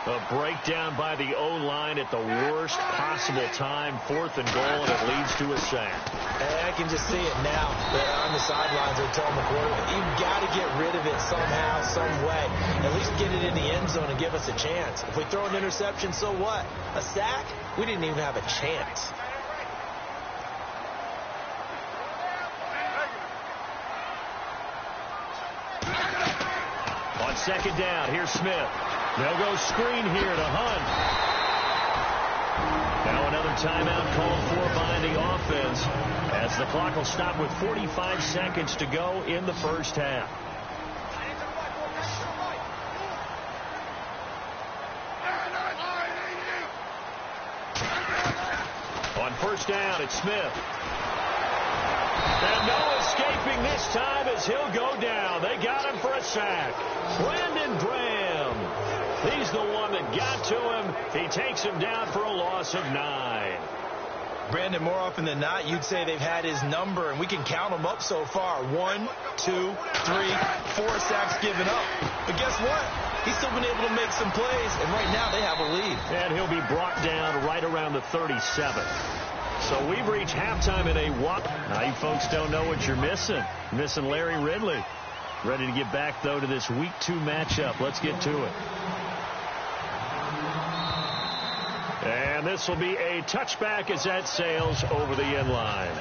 A breakdown by the O-line at the worst possible time. Fourth and goal, and it leads to a sack. I can just see it now. They're on the sidelines. They're telling the quarterback, you've got to get rid of it somehow, some way. At least get it in the end zone and give us a chance. If we throw an interception, so what? A sack? We didn't even have a chance. On second down, here's Smith. They'll go screen here to Hunt. Now another timeout called for by the offense as the clock will stop with 45 seconds to go in the first half. On first down, it's Smith. And no escaping this time as he'll go down. They got him for a sack. Brandon Graham. He's the one that got to him. He takes him down for a loss of 9. Brandon, more often than not, you'd say they've had his number, and we can count them up so far. 1, 2, 3, 4 sacks given up. But guess what? He's still been able to make some plays, and right now they have a lead. And he'll be brought down right around the 37. So we've reached halftime in a walk. Now you folks don't know what you're missing. Missing Larry Ridley. Ready to get back, though, to this Week 2 matchup. Let's get to it. And this will be a touchback as that sails over the end line.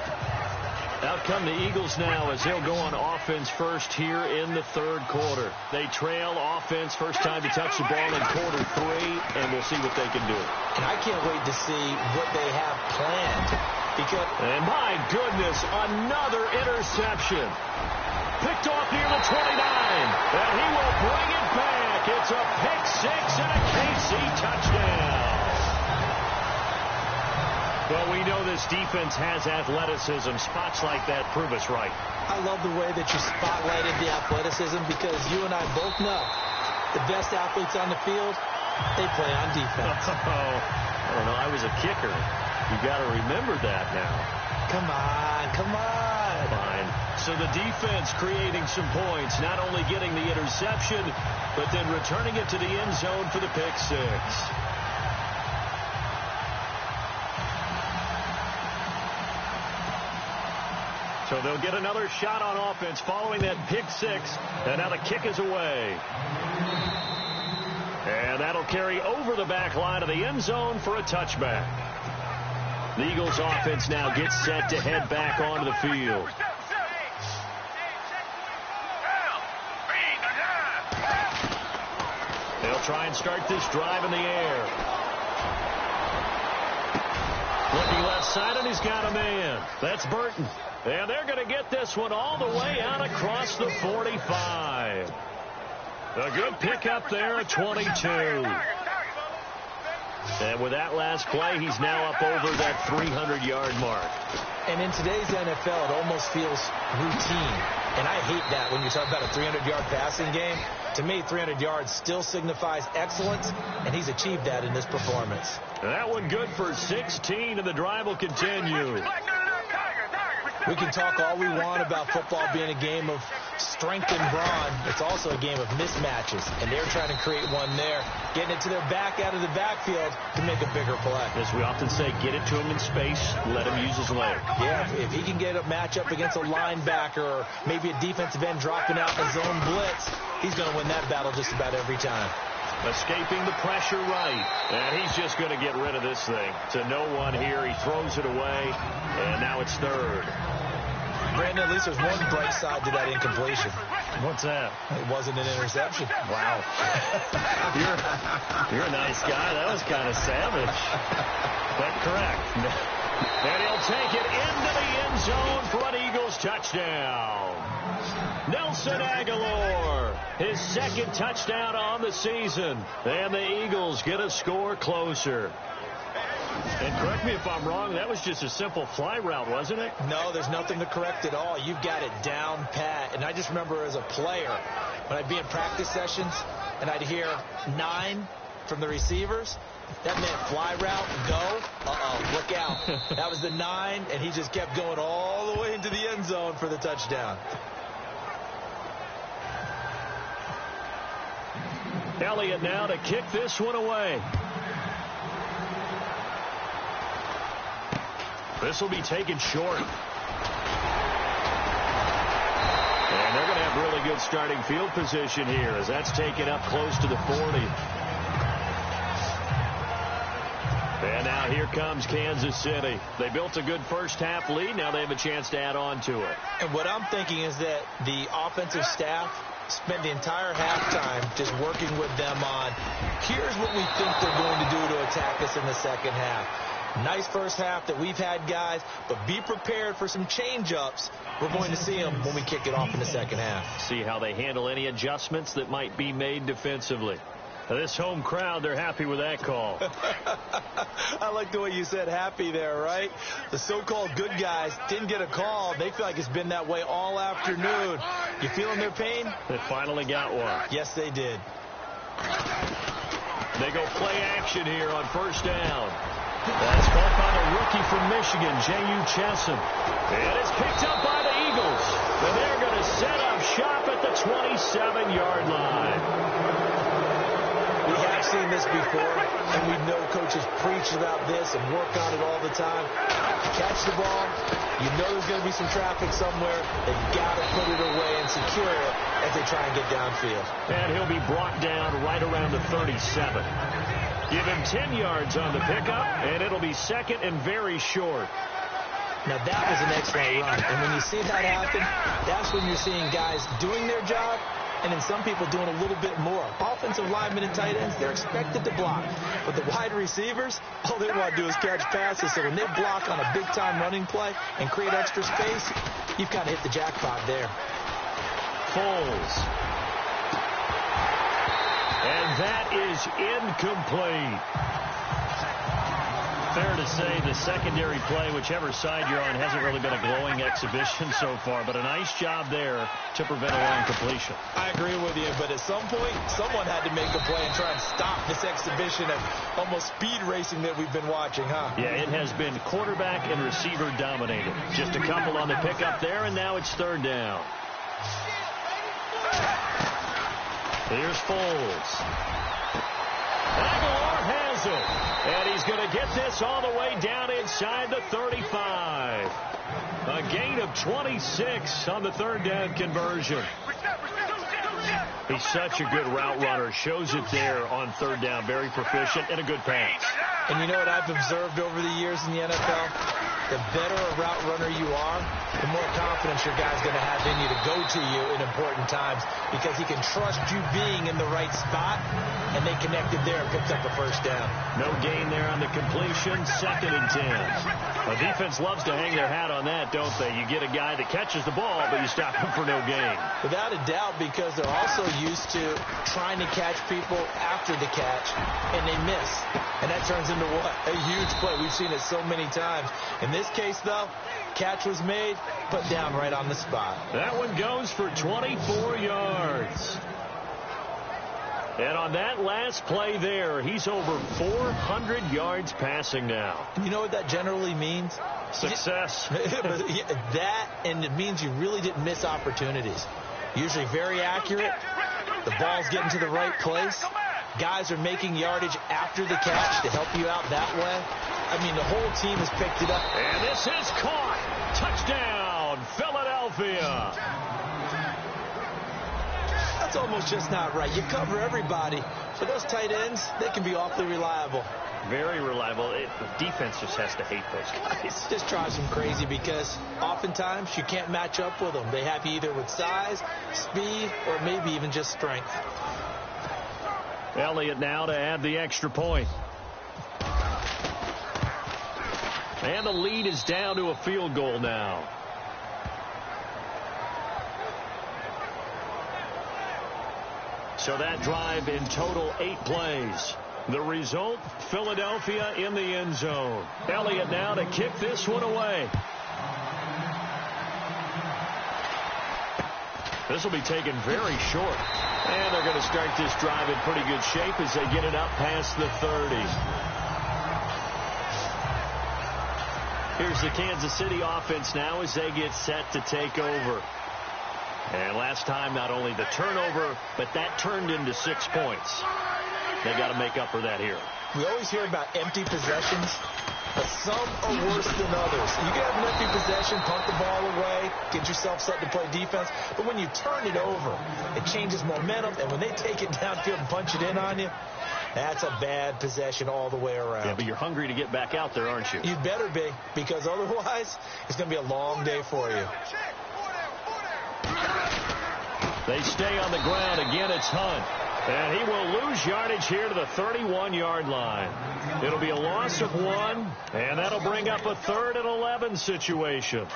Out come the Eagles now as they'll go on offense first here in the third quarter. They trail offense first time to touch the ball in quarter 3, and we'll see what they can do. And I can't wait to see what they have planned. And my goodness, another interception. Picked off near the 29, and he will bring it back. It's a pick 6 and a KC touchdown. Well, we know this defense has athleticism. Spots like that prove us right. I love the way that you spotlighted the athleticism because you and I both know the best athletes on the field, they play on defense. Oh, I don't know. I was a kicker. You got to remember that now. Come on, come on. Fine. So the defense creating some points, not only getting the interception, but then returning it to the end zone for the pick 6. So they'll get another shot on offense following that pick 6. And now the kick is away. And that'll carry over the back line of the end zone for a touchback. The Eagles offense now gets set to head back onto the field. They'll try and start this drive in the air. Looking left side, and he's got a man. That's Burton. And they're going to get this one all the way out across the 45. A good pickup there at 22. And with that last play, he's now up over that 300-yard mark. And in today's NFL, it almost feels routine. And I hate that when you talk about a 300-yard passing game. To me, 300 yards still signifies excellence, and he's achieved that in this performance. And that one good for 16, and the drive will continue. We can talk all we want about football being a game of strength and brawn. It's also a game of mismatches, and they're trying to create one there, getting it to their back out of the backfield to make a bigger play. As we often say, get it to him in space, let him use his leg. Yeah, if he can get a matchup against a linebacker or maybe a defensive end dropping out in a zone blitz, he's going to win that battle just about every time. Escaping the pressure right. And he's just going to get rid of this thing. To no one here. He throws it away. And now it's third. Brandon, at least there's one bright side to that incompletion. What's that? It wasn't an interception. Wow. You're a nice guy. That was kind of savage. But correct. And he'll take it into the end zone for an Eagles touchdown. Nelson Aguilar, his second touchdown on the season. And the Eagles get a score closer. And correct me if I'm wrong, that was just a simple fly route, wasn't it? No, there's nothing to correct at all. You've got it down pat. And I just remember as a player, when I'd be in practice sessions and I'd hear 9 from the receivers, that meant fly route, go. Uh-oh, look out. That was the 9, and he just kept going all the way into the end zone for the touchdown. Elliott now to kick this one away. This will be taken short. And they're going to have really good starting field position here as that's taken up close to the 40. And now here comes Kansas City. They built a good first-half lead. Now they have a chance to add on to it. And what I'm thinking is that the offensive staff spent the entire halftime just working with them on, here's what we think they're going to do to attack us in the second half. Nice first half that we've had, guys, but be prepared for some change-ups. We're going to see them when we kick it off in the second half. See how they handle any adjustments that might be made defensively. This home crowd, they're happy with that call. I like the way you said happy there, right? The so-called good guys didn't get a call. They feel like it's been that way all afternoon. You feeling their pain? They finally got one. Yes, they did. They go play action here on first down. That's caught by the rookie from Michigan, J.U. Chesson. And it's picked up by the Eagles. And they're going to set up shop at the 27-yard line. We have seen this before, and we know coaches preach about this and work on it all the time. Catch the ball. You know there's going to be some traffic somewhere. They've got to put it away and secure it as they try and get downfield. And he'll be brought down right around the 37. Give him 10 yards on the pickup, and it'll be second and very short. Now, that was an excellent run. And when you see that happen, that's when you're seeing guys doing their job, and then some people doing a little bit more. Offensive linemen and tight ends, they're expected to block. But the wide receivers, all they want to do is catch passes. So when they block on a big-time running play and create extra space, you've kind of hit the jackpot there. Foles. And that is incomplete. Fair to say the secondary play, whichever side you're on, hasn't really been a glowing exhibition so far, but a nice job there to prevent a long completion. I agree with you, but at some point, someone had to make a play and try and stop this exhibition of almost speed racing that we've been watching, huh? Yeah, it has been quarterback and receiver dominated. Just a couple on the pickup there, and now it's third down. Here's Foles. Aguilar has it. And he's going to get this all the way down inside the 35. A gain of 26 on the third down conversion. He's such a good route runner. Shows it there on third down. Very proficient and a good pass. And you know what I've observed over the years in the NFL? The better a route runner you are, the more confidence your guy's going to have in you to go to you in important times because he can trust you being in the right spot, and they connected there and picked up the first down. No gain there on the completion, 2nd and 10. The defense loves to hang their hat on that, don't they? You get a guy that catches the ball, but you stop him for no gain. Without a doubt, because they're also used to trying to catch people after the catch, and they miss. And that turns into what? A huge play. We've seen it so many times. In this case, though, catch was made, put down right on the spot. That one goes for 24 yards. And on that last play there, he's over 400 yards passing now. You know what that generally means? Success. That, and it means you really didn't miss opportunities. Usually very accurate. The ball's getting to the right place. Guys are making yardage after the catch to help you out that way. I mean, the whole team has picked it up. And this is caught. Touchdown, Philadelphia. That's almost just not right. You cover everybody. But those tight ends, they can be awfully reliable. Very reliable. The defense just has to hate those guys. Just drives them crazy because oftentimes you can't match up with them. They have you either with size, speed, or maybe even just strength. Elliott now to add the extra point. And the lead is down to a field goal now. So that drive in total 8 plays. The result, Philadelphia in the end zone. Elliott now to kick this one away. This will be taken very short. And they're going to start this drive in pretty good shape as they get it up past the 30. Here's the Kansas City offense now as they get set to take over. And last time, not only the turnover, but that turned into 6 points. They got to make up for that here. We always hear about empty possessions, but some are worse than others. You can have an empty possession, punt the ball away, get yourself set to play defense, but when you turn it over, it changes momentum, and when they take it downfield and punch it in on you, that's a bad possession all the way around. Yeah, but you're hungry to get back out there, aren't you? You better be, because otherwise, it's going to be a long day for you. They stay on the ground. Again, it's Hunt. And he will lose yardage here to the 31-yard line. It'll be a loss of 1, and that'll bring up a 3rd and 11 situation.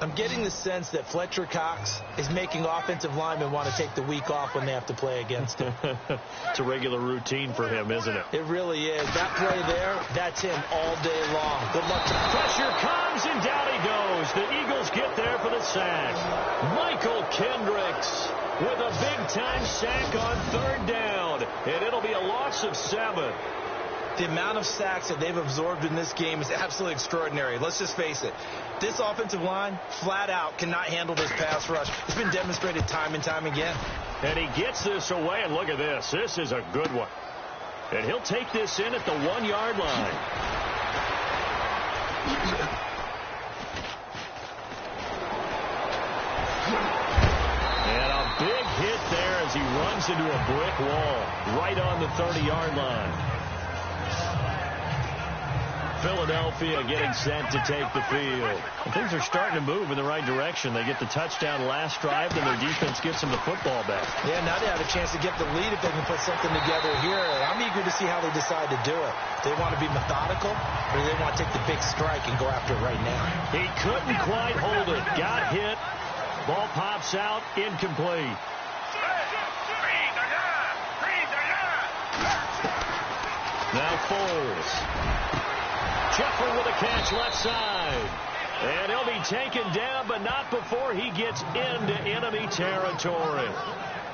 I'm getting the sense that Fletcher Cox is making offensive linemen want to take the week off when they have to play against him. It's a regular routine for him, isn't it? It really is. That play there, that's him all day long. Good luck. Pressure comes, and down he goes. The Eagles get there for the sack. Michael Kendricks with a big-time sack on 3rd down, and it'll be a loss of 7. The amount of sacks that they've absorbed in this game is absolutely extraordinary. Let's just face it. This offensive line, flat out, cannot handle this pass rush. It's been demonstrated time and time again. And he gets this away, and look at this. This is a good one. And he'll take this in at the 1-yard line. And a big hit there as he runs into a brick wall right on the 30-yard line. Philadelphia getting set to take the field. And things are starting to move in the right direction. They get the touchdown last drive, then their defense gets them the football back. Yeah, now they have a chance to get the lead if they can put something together here. I'm eager to see how they decide to do it. Do they want to be methodical, or do they want to take the big strike and go after it right now? He couldn't quite hold it. Got hit. Ball pops out. Incomplete. Now Foles. Jeffrey with a catch left side. And he'll be taken down, but not before he gets into enemy territory.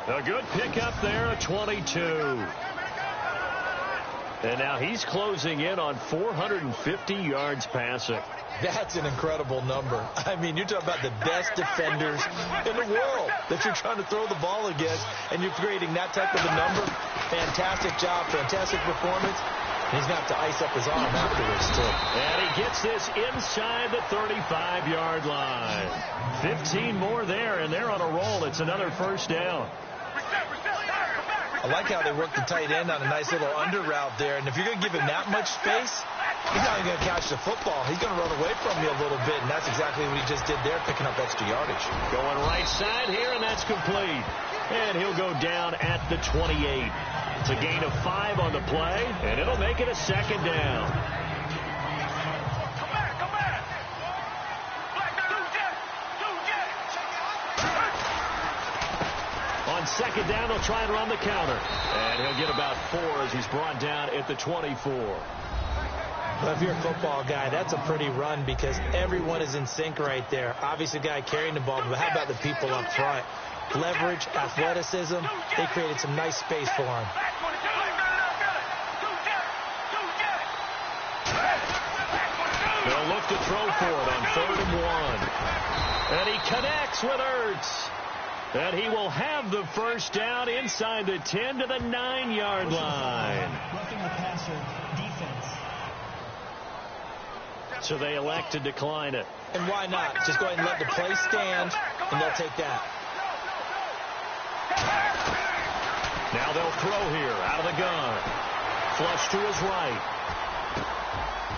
A good pickup there at 22. And now he's closing in on 450 yards passing. That's an incredible number. I mean, you're talking about the best defenders in the world that you're trying to throw the ball against, and you're creating that type of a number. Fantastic job, fantastic performance. He's going to have to ice up his arm afterwards, too. And he gets this inside the 35-yard line. 15 more there, and they're on a roll. It's another first down. I like how they work the tight end on a nice little under route there. And if you're going to give him that much space, he's not even going to catch the football. He's going to run away from you a little bit, and that's exactly what he just did there, picking up extra yardage. Going right side here, and that's complete. And he'll go down at the 28. It's a gain of 5 on the play, and it'll make it a second down. On second down, they'll try and run the counter. And he'll get about 4 as he's brought down at the 24. Well, if you're a football guy, that's a pretty run because everyone is in sync right there. Obviously, the guy carrying the ball, but how about the people up front? Leverage, athleticism, they created some nice space for him. They'll look to throw for it on 3rd and 1. And he connects with Ertz. And he will have the first down inside the 10 to the 9-yard line. Roughing the passer defense. So they elect to decline it. And why not? Just go ahead and let the play stand, and they'll take that. Now they'll throw here out of the gun. Flush to his right.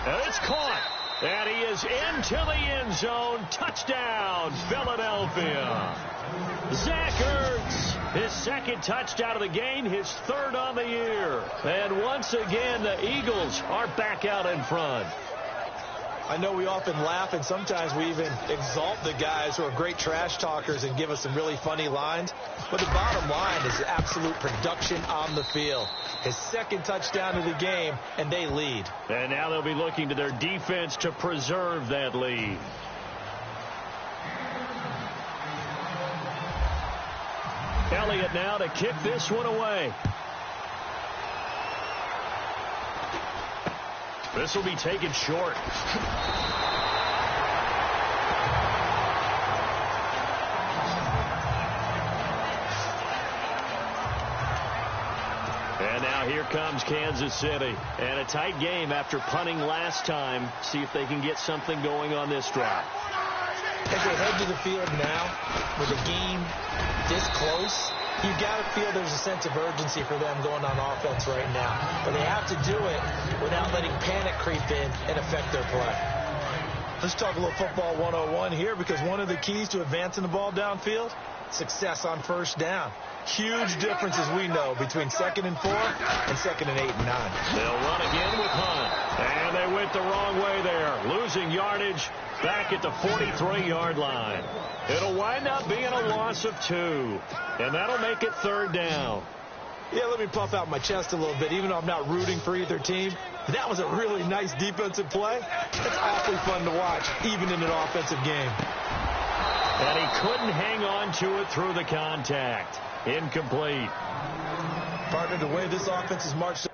And it's caught. And he is into the end zone. Touchdown, Philadelphia. Zach Ertz, his second touchdown of the game, his 3rd on the year. And once again, the Eagles are back out in front. I know we often laugh, and sometimes we even exalt the guys who are great trash talkers and give us some really funny lines. But the bottom line is absolute production on the field. His 2nd touchdown of the game, and they lead. And now they'll be looking to their defense to preserve that lead. Elliott now to kick this one away. This will be taken short. And now here comes Kansas City. And a tight game after punting last time. See if they can get something going on this drive. As they head to the field now, with a game this close, you've got to feel there's a sense of urgency for them going on offense right now. But they have to do it without letting panic creep in and affect their play. Let's talk a little football 101 here, because one of the keys to advancing the ball downfield success on first down. Huge difference, as we know, between 2nd and 4 and 2nd and 8 and 9. They'll run again with Hunt. And they went the wrong way there, losing yardage back at the 43-yard line. It'll wind up being a loss of 2, and that'll make it 3rd down. Yeah, let me puff out my chest a little bit, even though I'm not rooting for either team. That was a really nice defensive play. It's awfully fun to watch, even in an offensive game. And he couldn't hang on to it through the contact. Incomplete. Partner, the way this offense is marched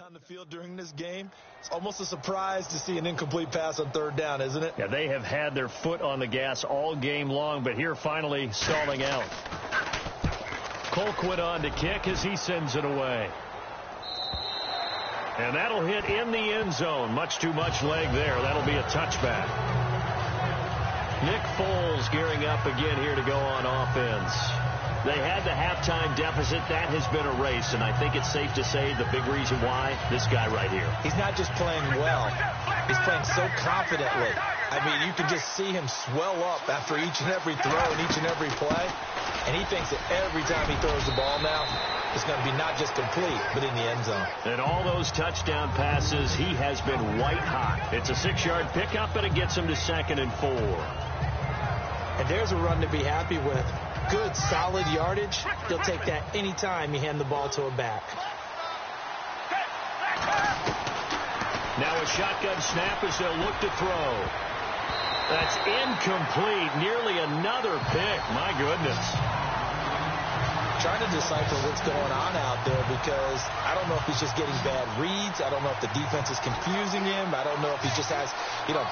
down the field during this game. It's almost a surprise to see an incomplete pass on third down, isn't it? Yeah, they have had their foot on the gas all game long, but here finally stalling out. Colquitt on to kick as he sends it away. And that'll hit in the end zone. Much too much leg there. That'll be a touchback. Nick Foles gearing up again here to go on offense. They had the halftime deficit. That has been erased, and I think it's safe to say the big reason why, this guy right here. He's not just playing well. He's playing so confidently. I mean, you can just see him swell up after each and every throw and each and every play. And he thinks that every time he throws the ball now, it's going to be not just complete, but in the end zone. And all those touchdown passes, he has been white hot. It's a 6-yard pickup, and it gets him to 2nd and 4. And there's a run to be happy with. Good, solid yardage. He'll take that any time you hand the ball to a back. Now a shotgun snap as they'll look to throw. That's incomplete. Nearly another pick. My goodness. Trying to decipher what's going on out there because I don't know if he's just getting bad reads. I don't know if the defense is confusing him. I don't know if he just has,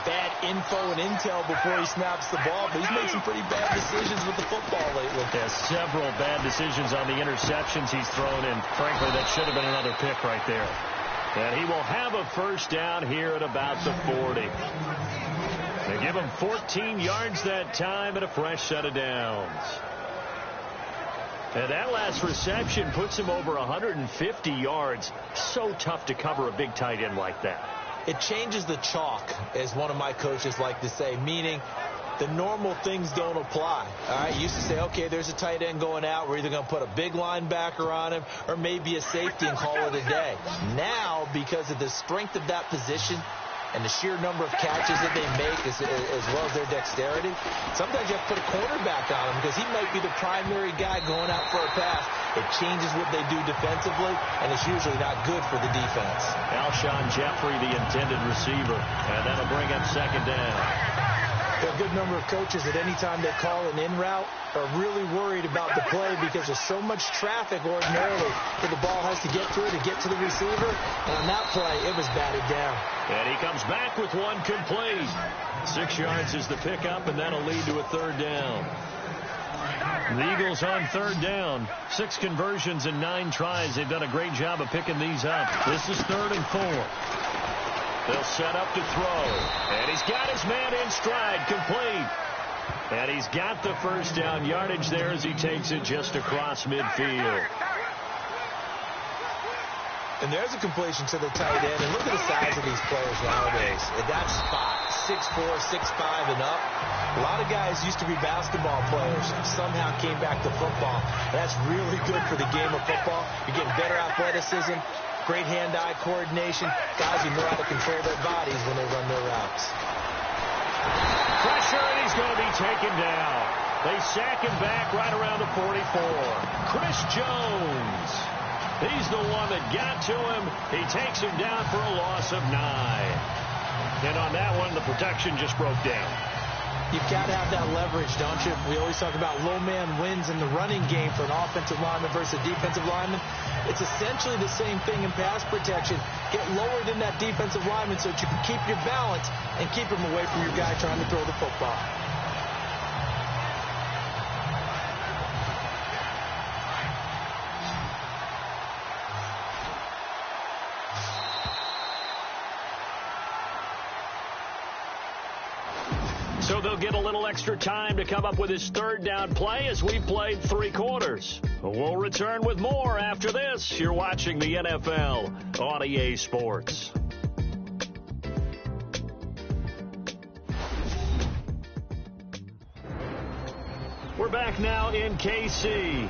bad info and intel before he snaps the ball. But he's made some pretty bad decisions with the football lately. Yeah, several bad decisions on the interceptions he's thrown, and frankly, that should have been another pick right there. And he will have a first down here at about the 40. They give him 14 yards that time and a fresh set of downs. And that last reception puts him over 150 yards. So tough to cover a big tight end like that. It changes the chalk, as one of my coaches like to say, meaning the normal things don't apply. All right, you used to say, okay, there's a tight end going out. We're either going to put a big linebacker on him or maybe a safety and call it a day. Now, because of the strength of that position and the sheer number of catches that they make as well as their dexterity, sometimes you have to put a cornerback on him because he might be the primary guy going out for a pass. It changes what they do defensively, and it's usually not good for the defense. Alshon Jeffrey, the intended receiver, and that'll bring up 2nd down. There are a good number of coaches that any time they call an in route are really worried about the play because there's so much traffic ordinarily that the ball has to get through to get to the receiver. And on that play, it was batted down. And he comes back with one complete. 6 yards is the pickup, and that'll lead to a 3rd down. The Eagles on 3rd down. 6 conversions and 9 tries. They've done a great job of picking these up. This is 3rd and 4. They'll set up to throw. And he's got his man in stride, complete. And he's got the first down yardage there as he takes it just across midfield. And there's a completion to the tight end. And look at the size of these players nowadays. At that spot, 6'4", 6'5", and up. A lot of guys used to be basketball players. Somehow came back to football. And that's really good for the game of football. You're getting better athleticism. Great hand-eye coordination. Guys who know how to control their bodies when they run their routes. Pressure, and he's going to be taken down. They sack him back right around the 44. Chris Jones. He's the one that got to him. He takes him down for a loss of 9. And on that one, the protection just broke down. You've got to have that leverage, don't you? We always talk about low man wins in the running game for an offensive lineman versus a defensive lineman. It's essentially the same thing in pass protection. Get lower than that defensive lineman so that you can keep your balance and keep him away from your guy trying to throw the football. So they'll get a little extra time to come up with his 3rd down play as we played 3 quarters. We'll return with more after this. You're watching the NFL on EA Sports. We're back now in KC.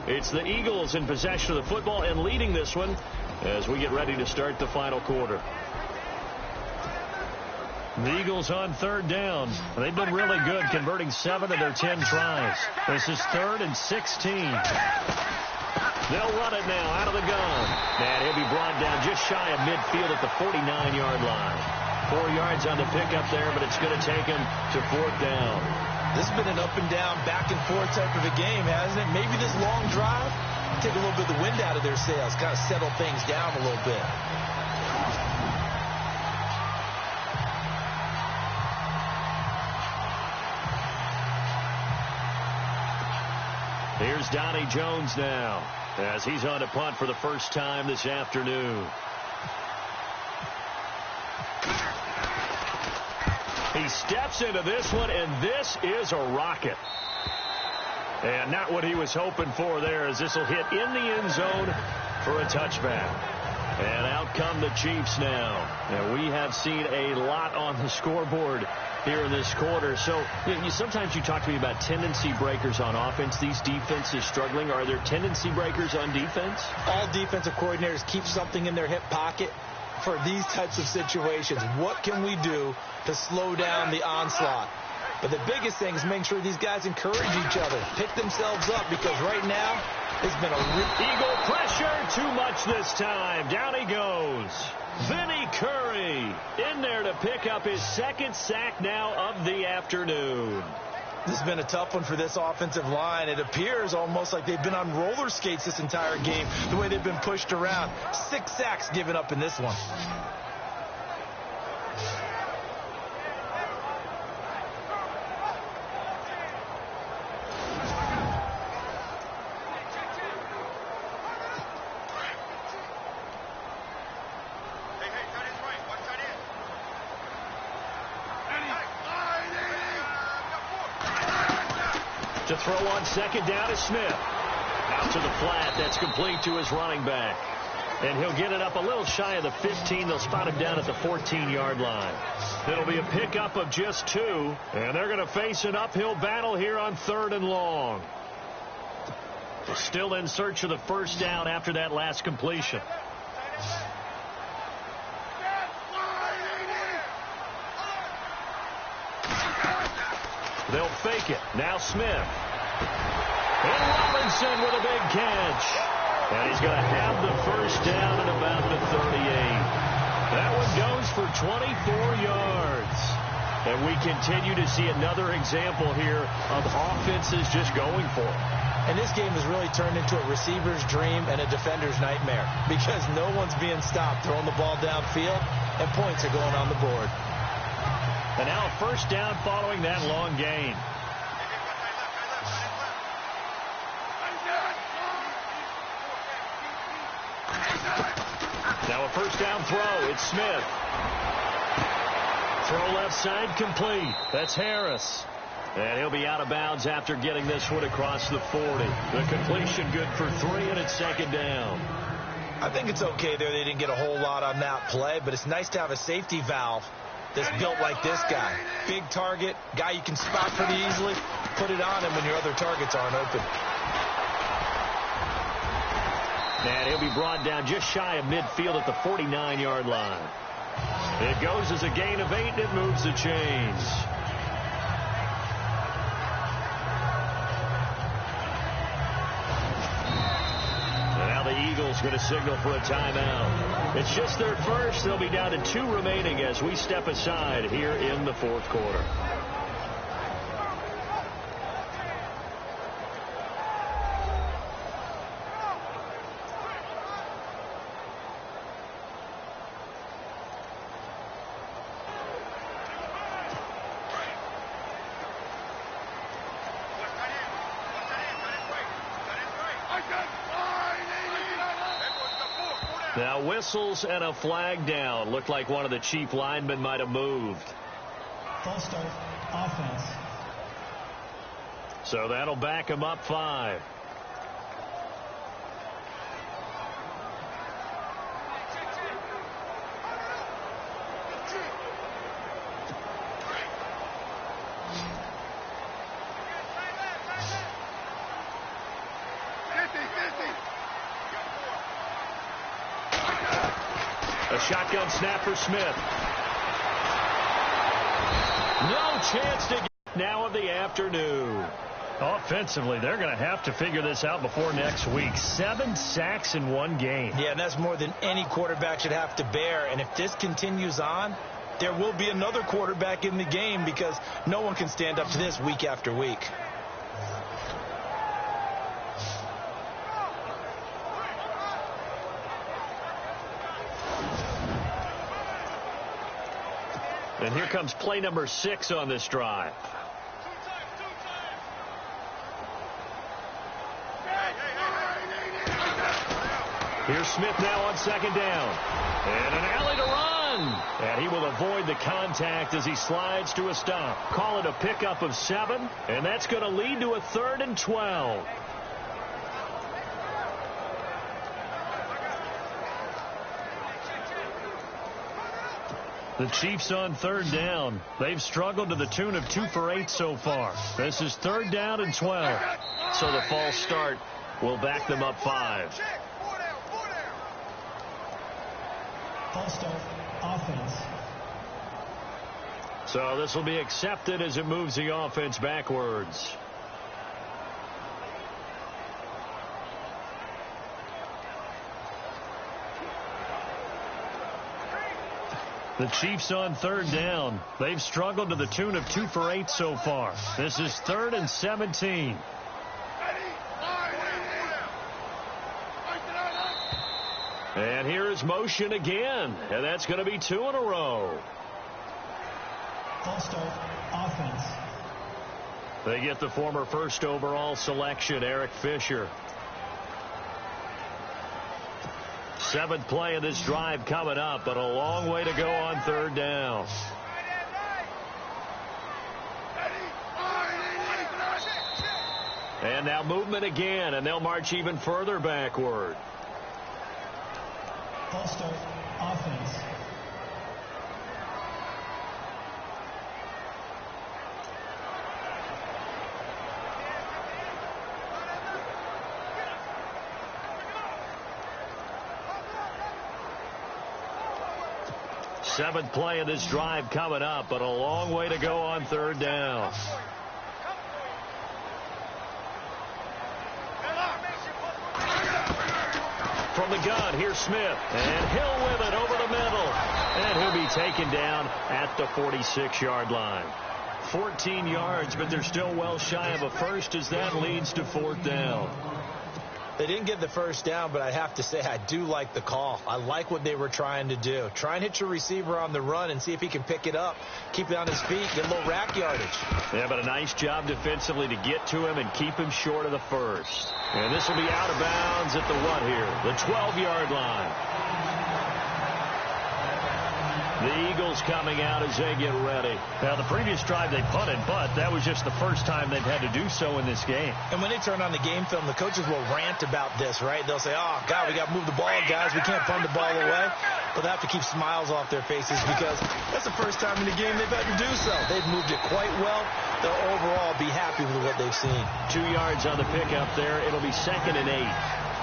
It's the Eagles in possession of the football and leading this one as we get ready to start the final quarter. The Eagles on 3rd down. They've been really good, converting 7 of their 10 tries. This is 3rd and 16. They'll run it now out of the gun. And he'll be brought down just shy of midfield at the 49-yard line. 4 yards on the pickup there, but it's going to take him to 4th down. This has been an up and down, back and forth type of a game, hasn't it? Maybe this long drive take a little bit of the wind out of their sails, kind of settle things down a little bit. Here's Donnie Jones now, as he's on to punt for the first time this afternoon. He steps into this one, and this is a rocket. And not what he was hoping for there, as this will hit in the end zone for a touchback. And out come the Chiefs now. And we have seen a lot on the scoreboard here in this quarter. So sometimes you talk to me about tendency breakers on offense. These defenses struggling. Are there tendency breakers on defense? All defensive coordinators keep something in their hip pocket for these types of situations. What can we do to slow down the onslaught? But the biggest thing is make sure these guys encourage each other, pick themselves up, because right now it's been a Eagle pressure, too much this time. Down he goes. Vinny Curry in there to pick up his second sack now of the afternoon. This has been a tough one for this offensive line. It appears almost like they've been on roller skates this entire game, the way they've been pushed around. 6 sacks given up in this one. To throw on second down is Smith. Out to the flat. That's complete to his running back. And he'll get it up a little shy of the 15. They'll spot him down at the 14-yard line. It'll be a pickup of just 2. And they're going to face an uphill battle here on 3rd and long. Still in search of the first down after that last completion. They'll fake it. Now Smith. And Robinson with a big catch. And he's going to have the first down at about the 38. That one goes for 24 yards. And we continue to see another example here of offenses just going for it. And this game has really turned into a receiver's dream and a defender's nightmare, because no one's being stopped throwing the ball downfield, and points are going on the board. And now a first down following that long gain. Now a first down throw. It's Smith. Throw left side complete. That's Harris. And he'll be out of bounds after getting this one across the 40. The completion good for 3, and it's second down. I think it's okay there. They didn't get a whole lot on that play, but it's nice to have a safety valve that's built like this guy. Big target, guy you can spot pretty easily. Put it on him when your other targets aren't open. And he'll be brought down just shy of midfield at the 49-yard line. It goes as a gain of 8, and it moves the chains. And now the Eagles going to signal for a timeout. It's just their first. They'll be down to 2 remaining as we step aside here in the fourth quarter. Now whistles and a flag down. Looked like one of the Chief linemen might have moved. False start, offense. So that'll back him up 5. A shotgun snap for Smith. No chance to get now of the afternoon. Offensively, they're going to have to figure this out before next week. 7 sacks in one game. Yeah, and that's more than any quarterback should have to bear. And if this continues on, there will be another quarterback in the game, because no one can stand up to this week after week. And here comes play number 6 on this drive. Here's Smith now on second down. And an alley to run. And he will avoid the contact as he slides to a stop. Call it a pickup of 7. And that's going to lead to a 3rd and 12. The Chiefs on 3rd down. They've struggled to the tune of 2 for 8 so far. This is 3rd down and 12. So the false start will back them up 5. False start, offense. So this will be accepted as it moves the offense backwards. The Chiefs on 3rd down. They've struggled to the tune of 2 for 8 so far. This is 3rd and 17. And here is motion again. And that's going to be 2 in a row. False start, offense. They get the former first overall selection, Eric Fisher. 7th play of this drive coming up, but a long way to go on 3rd down. And now movement again, and they'll march even further backward. False start, offense. Seventh play of this drive coming up, but a long way to go on 3rd down. From the gun, here's Smith. And Hill with it over the middle. And he'll be taken down at the 46-yard line. 14 yards, but they're still well shy of a first as that leads to 4th down. They didn't get the first down, but I have to say I do like the call. I like what they were trying to do. Try and hit your receiver on the run and see if he can pick it up, keep it on his feet, get a little rack yardage. Yeah, but a nice job defensively to get to him and keep him short of the first. And this will be out of bounds at the what here? The 12-yard line. The Eagles coming out as they get ready. Now, the previous drive they punted, but that was just the first time they've had to do so in this game. And when they turn on the game film, the coaches will rant about this, right? They'll say, oh, God, we got to move the ball, guys. We can't punt the ball away. But they have to keep smiles off their faces because that's the first time in the game they've had to do so. They've moved it quite well. They'll overall be happy with what they've seen. 2 yards on the pickup there. It'll be 2nd and 8.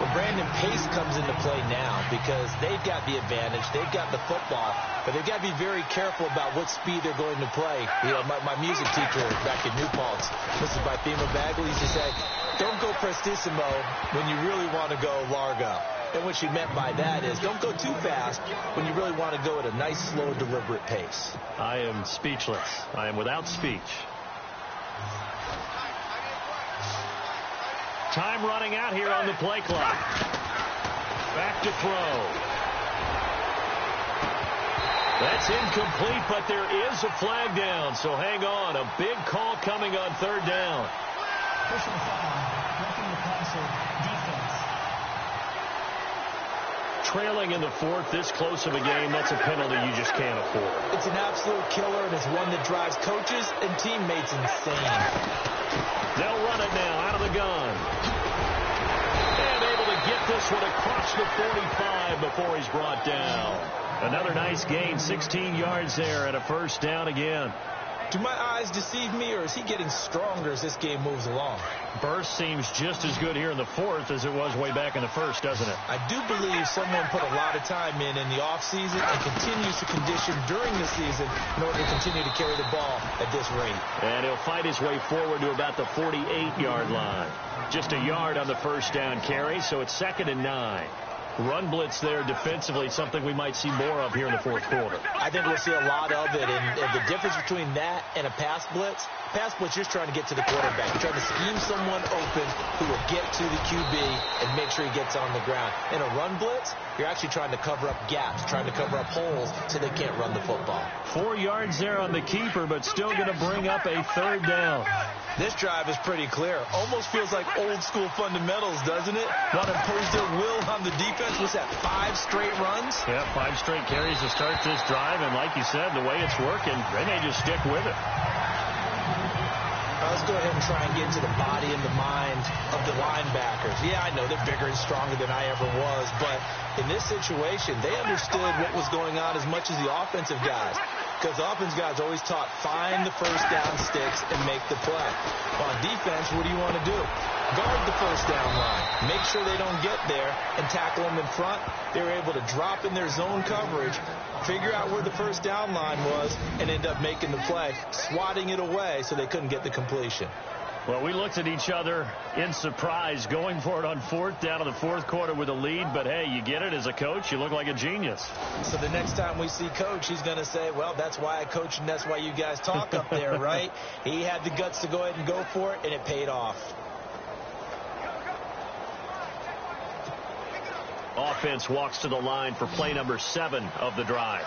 Well, Brandon, pace comes into play now because they've got the advantage. They've got the football, but they've got to be very careful about what speed they're going to play. You know, my music teacher back in New Paltz, Mrs. Bythema Bagley, used to say, don't go prestissimo when you really want to go largo. And what she meant by that is don't go too fast when you really want to go at a nice, slow, deliberate pace. I am speechless. I am without speech. Time running out here on the play clock. Back to throw. That's incomplete, but there is a flag down, so hang on. A big call coming on 3rd down. Personal foul, roughing the passer, defense. Trailing in the 4th, this close of a game, that's a penalty you just can't afford. It's an absolute killer, and it's one that drives coaches and teammates insane. They'll run it now out of the gun. And able to get this one across the 45 before he's brought down. Another nice gain, 16 yards there and a 1st down again. Do my eyes deceive me, or is he getting stronger as this game moves along? Burst seems just as good here in the 4th as it was way back in the 1st, doesn't it? I do believe someone put a lot of time in the offseason and continues to condition during the season in order to continue to carry the ball at this rate. And he'll fight his way forward to about the 48-yard line. Just a yard on the 1st down carry, so it's 2nd and 9. run blitz there defensively, something we might see more of here in the fourth quarter. I think we'll see a lot of it, and the difference between that and a pass blitz, you're just trying to get to the quarterback. You're trying to scheme someone open who will get to the QB and make sure he gets on the ground. In a run blitz, you're actually trying to cover up gaps, trying to cover up holes so they can't run the football. 4 yards there on the keeper, but still going to bring up a third down. This drive is pretty clear. Almost feels like old school fundamentals, doesn't it? Want to impose their will on the defense. What's that, 5 straight runs? Yeah, 5 straight carries to start this drive, and like you said, the way it's working, they may just stick with it. Let's go ahead and try and get into the body and the mind of the linebackers. Yeah, I know they're bigger and stronger than I ever was, but in this situation, they understood what was going on as much as the offensive guys. Because the offensive guys always taught, find the first down sticks and make the play. Well, on defense, what do you want to do? Guard the first down line. Make sure they don't get there and tackle them in front. They were able to drop in their zone coverage, figure out where the first down line was, and end up making the play, swatting it away so they couldn't get the completion. Well, we looked at each other in surprise, going for it on fourth down in the fourth quarter with a lead. But, hey, you get it as a coach. You look like a genius. So the next time we see Coach, he's going to say, well, that's why I coach and that's why you guys talk up there, right? He had the guts to go ahead and go for it, and it paid off. Offense walks to the line for play number 7 of the drive.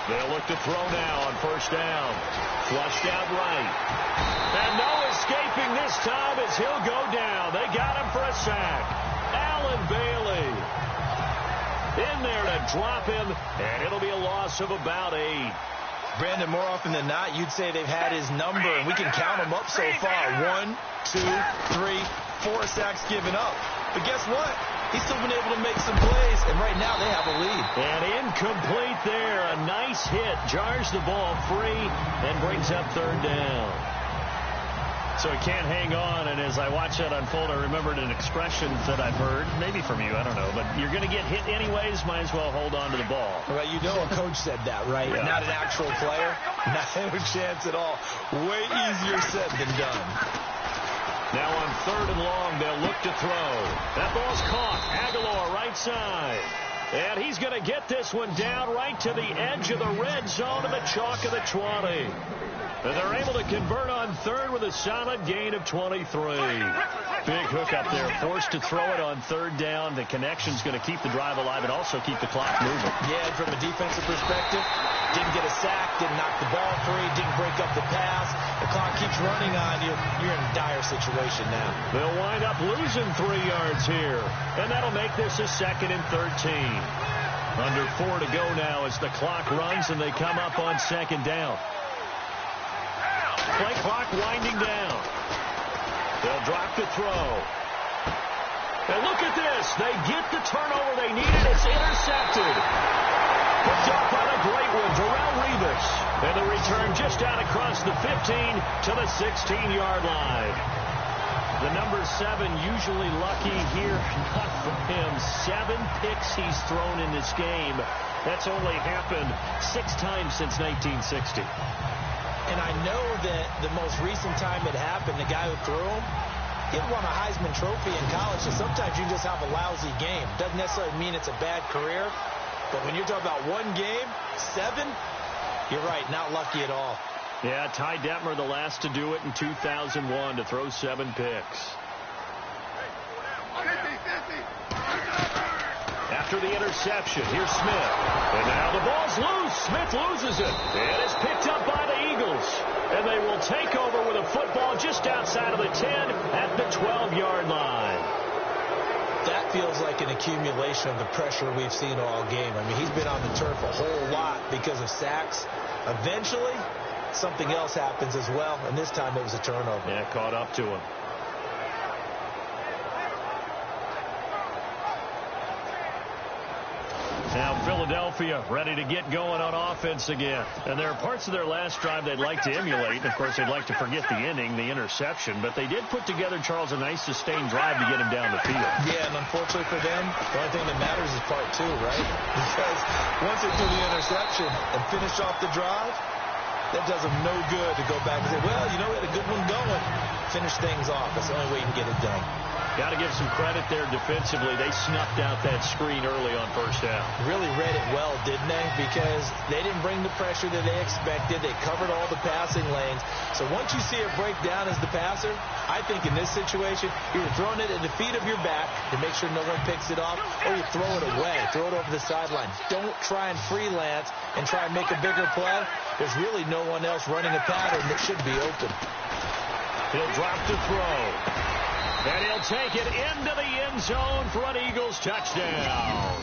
They'll look to throw now on first down. Flushed out right. And no escaping this time as he'll go down. They got him for a sack. Allen Bailey in there to drop him, and it'll be a loss of about 8. Brandon, more often than not, you'd say they've had his number, and we can count them up so far. 1, 2, 3, 4 sacks given up. But guess what? He's still been able to make some plays, and right now they have a lead. And incomplete there. A nice hit. Jars the ball free and brings up third down. So he can't hang on, and as I watch that unfold, I remembered an expression that I've heard, maybe from you, I don't know, but you're going to get hit anyways, might as well hold on to the ball. Well, you know a coach said that, right? Yeah. Not an actual player. Not a chance at all. Way easier said than done. Now on third and long, they'll look to throw. That ball's caught. Aguilar right side. And he's going to get this one down right to the edge of the red zone to the chalk of the 20. And they're able to convert on third with a solid gain of 23. Big hook up there. Forced to throw it on third down. The connection's going to keep the drive alive and also keep the clock moving. Yeah, and from a defensive perspective, didn't get a sack, didn't knock the ball free, didn't break up the pass. The clock keeps running on you. You're in a dire situation now. They'll wind up losing 3 yards here. And that'll make this a 2nd and 13. Under 4 to go now as the clock runs and they come up on 2nd down. Play clock winding down. They'll drop to throw. And look at this. They get the turnover they needed. It's intercepted. Picked off by the great one, Darrelle Revis. And the return just out across the 15 to the 16-yard line. The number 7 usually lucky here. Not for him. 7 picks he's thrown in this game. That's only happened 6 times since 1960. And I know that the most recent time it happened, the guy who threw him, he won a Heisman Trophy in college. So sometimes you just have a lousy game. Doesn't necessarily mean it's a bad career. But when you're talking about one game, 7, you're right, not lucky at all. Yeah, Ty Detmer the last to do it in 2001 to throw 7 picks. After the interception, here's Smith. And now the ball's loose. Smith loses it. And it's picked up by the Eagles. And they will take over with a football just outside of the 10 at the 12-yard line. That feels like an accumulation of the pressure we've seen all game. I mean, he's been on the turf a whole lot because of sacks. Eventually, something else happens as well, and this time it was a turnover. Yeah, caught up to him. Now Philadelphia ready to get going on offense again. And there are parts of their last drive they'd like to emulate. And of course, they'd like to forget the inning, the interception. But they did put together, Charles, a nice sustained drive to get him down the field. Yeah, and unfortunately for them, the only thing that matters is part 2, right? Because once they do the interception and finish off the drive, that does them no good to go back and say, well, you know, we had a good one going. finish things off. That's the only way you can get it done. Got to give some credit there defensively. They snuffed out that screen early on first down. Really read it well, didn't they? Because they didn't bring the pressure that they expected. They covered all the passing lanes. So once you see it break down as the passer, I think in this situation, you're throwing it at the feet of your back to make sure no one picks it off, or you throw it away, throw it over the sideline. Don't try and freelance and try and make a bigger play. There's really no one else running a pattern that should be open. He'll drop to throw. And he'll take it into the end zone for an Eagles touchdown.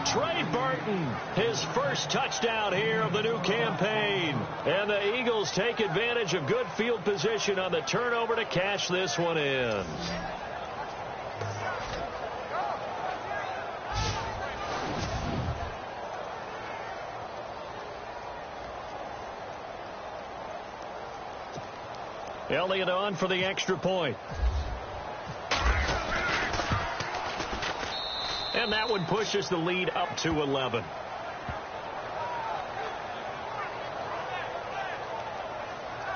Trey Burton, his first touchdown here of the new campaign. And the Eagles take advantage of good field position on the turnover to cash this one in. Elliott on for the extra point. And that one pushes the lead up to 11.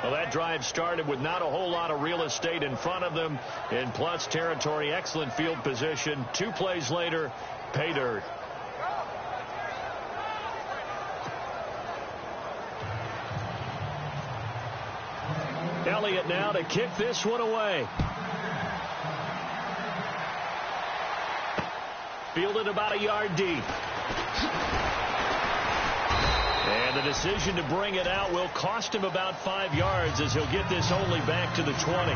Well, that drive started with not a whole lot of real estate in front of them. In plus territory, excellent field position. 2 plays later, pay dirt. Elliott now to kick this one away. Fielded about a yard deep. And the decision to bring it out will cost him about 5 yards as he'll get this only back to the 20.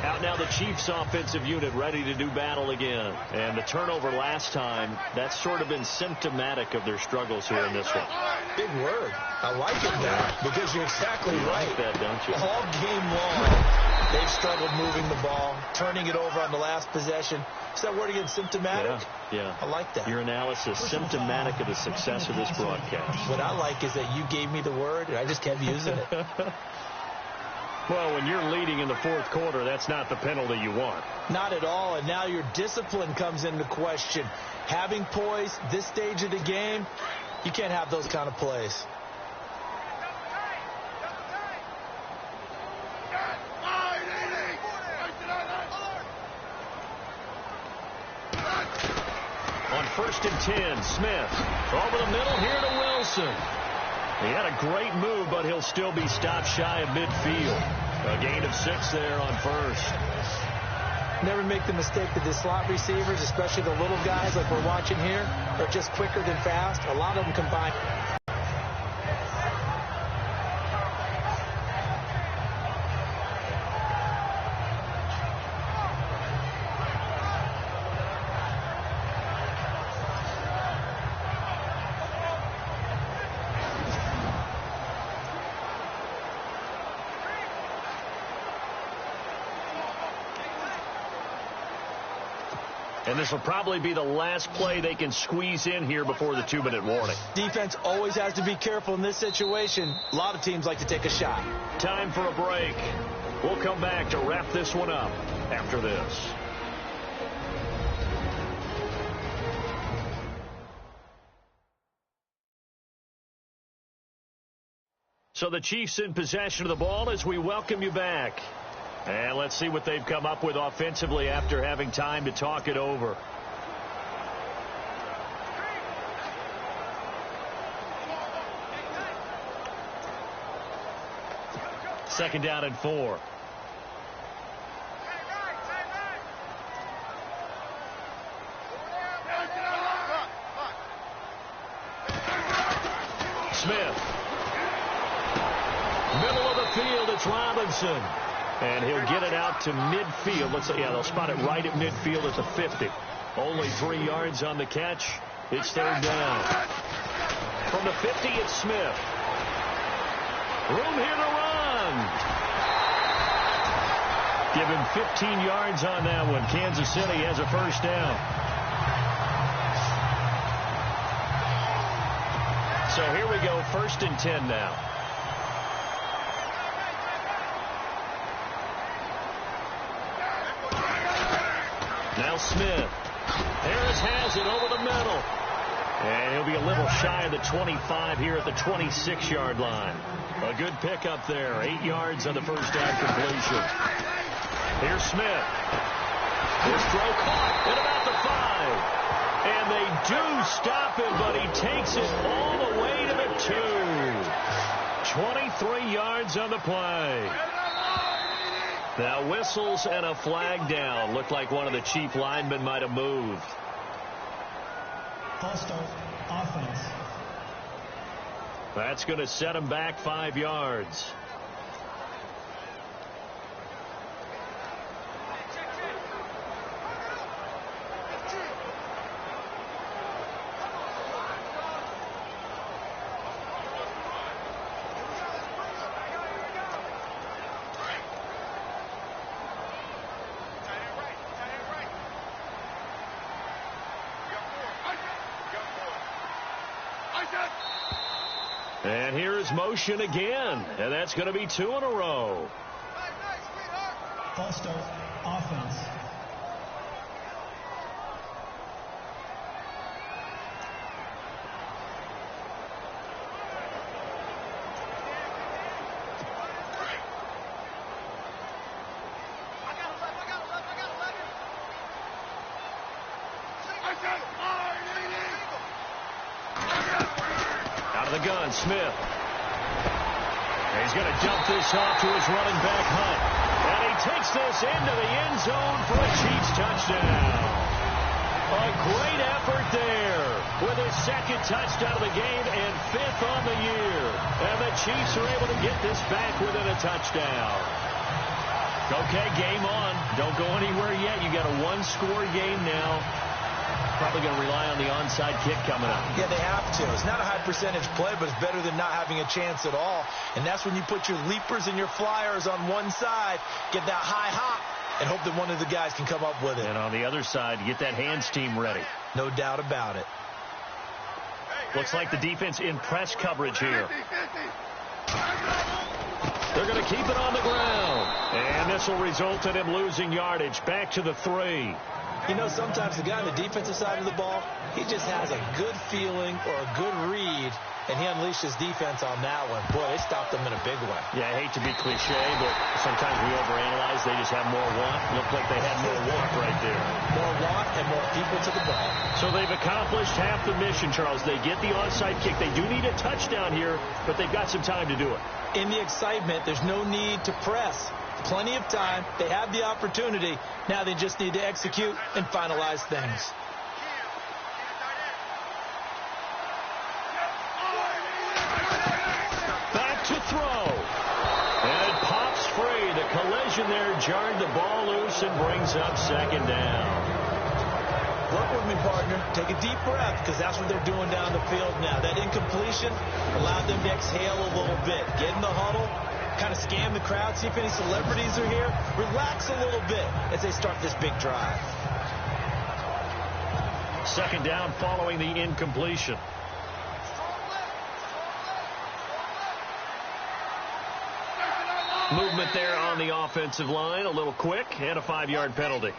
Out now the Chiefs offensive unit ready to do battle again. And the turnover last time, that's sort of been symptomatic of their struggles here in this one. Big word. I like it now because you're exactly right. Like that, don't you? All game long, they've struggled moving the ball, turning it over on the last possession. Is that word again, symptomatic? Yeah. I like that. Your analysis, symptomatic of the success of this broadcast. What I like is that you gave me the word, and I just kept using it. Well, when you're leading in the fourth quarter, that's not the penalty you want. Not at all, and now your discipline comes into question. Having poise, this stage of the game, you can't have those kind of plays. On 1st and 10, Smith over the middle here to Wilson. He had a great move, but he'll still be stopped shy of midfield. A gain of 6 there on first. Never make the mistake that the slot receivers, especially the little guys like we're watching here, are just quicker than fast. A lot of them combine. And this will probably be the last play they can squeeze in here before the 2-minute warning. Defense always has to be careful in this situation. A lot of teams like to take a shot. Time for a break. We'll come back to wrap this one up after this. So the Chiefs in possession of the ball as we welcome you back. And let's see what they've come up with offensively after having time to talk it over. Second down and 4. Smith. Middle of the field, it's Robinson. And he'll get it out to midfield. Let's say, yeah, they'll spot it right at midfield at the 50. Only 3 yards on the catch. It's 3rd down. From the 50, it's Smith. Room here to run. Give him 15 yards on that one. Kansas City has a first down. So here we go, 1st and 10 now. Now Smith. Harris has it over the middle. And he'll be a little shy of the 25 here at the 26-yard line. A good pickup there. 8 yards on the first down completion. Here's Smith. His throw caught at about the 5. And they do stop him, but he takes it all the way to the 2. 23 yards on the play. Now whistles and a flag down. Looked like one of the Chief linemen might have moved. False start, offense. That's going to set him back 5 yards. And here's motion again, and that's going to be 2 in a row. False start, offense. The gun, Smith. He's going to dump this off to his running back, Hunt. And he takes this into the end zone for a Chiefs touchdown. A great effort there with his second touchdown of the game and 5th on the year. And the Chiefs are able to get this back within a touchdown. Okay, game on. Don't go anywhere yet. You got a 1-score game now. Probably going to rely on the onside kick coming up. Yeah, they have to. It's not a high percentage play, but it's better than not having a chance at all. And that's when you put your leapers and your flyers on one side, get that high hop, and hope that one of the guys can come up with it. And on the other side, get that hands team ready. No doubt about it. Looks like the defense in press coverage here. They're going to keep it on the ground. And this will result in him losing yardage. Back to the 3. You know, sometimes the guy on the defensive side of the ball, he just has a good feeling or a good read, and he unleashed his defense on that one. Boy, they stopped them in a big way. Yeah, I hate to be cliche, but sometimes we overanalyze. They just have more want. Looked like they had more want right there. More want and more people to the ball. So they've accomplished half the mission, Charles. They get the onside kick. They do need a touchdown here, but they've got some time to do it. In the excitement, there's no need to press. Plenty of time. They have the opportunity. Now they just need to execute and finalize things. Back to throw. And it pops free. The collision there jarred the ball loose and brings up second down. Work with me, partner. Take a deep breath, because that's what they're doing down the field now. That incompletion allowed them to exhale a little bit. Get in the huddle. Kind of scan the crowd, see if any celebrities are here. Relax a little bit as they start this big drive. Second down following the incompletion. Movement there on the offensive line, a little quick, and a 5-yard penalty.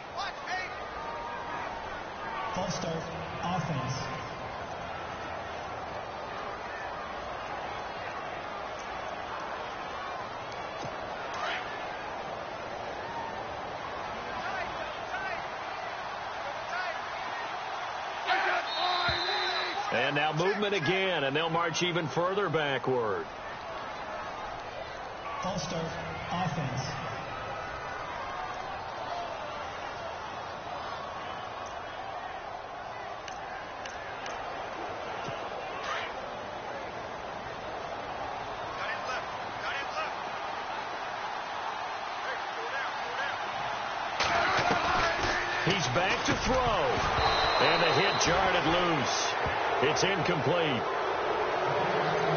False start, offense. And now movement again, and they'll march even further backward. False start, offense. He's back to throw. And the hit jarred it loose. It's incomplete.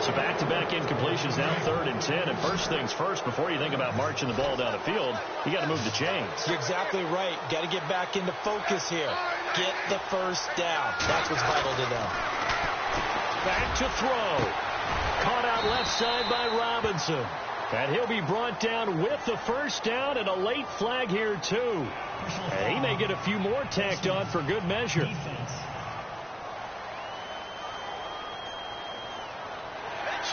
So back-to-back incompletions, now 3rd and 10. And first things first, before you think about marching the ball down the field, you got to move the chains. You're exactly right. Got to get back into focus here. Get the first down. That's what's vital to them. Back to throw. Caught out left side by Robinson. And he'll be brought down with the first down and a late flag here, too. And he may get a few more tacked on for good measure.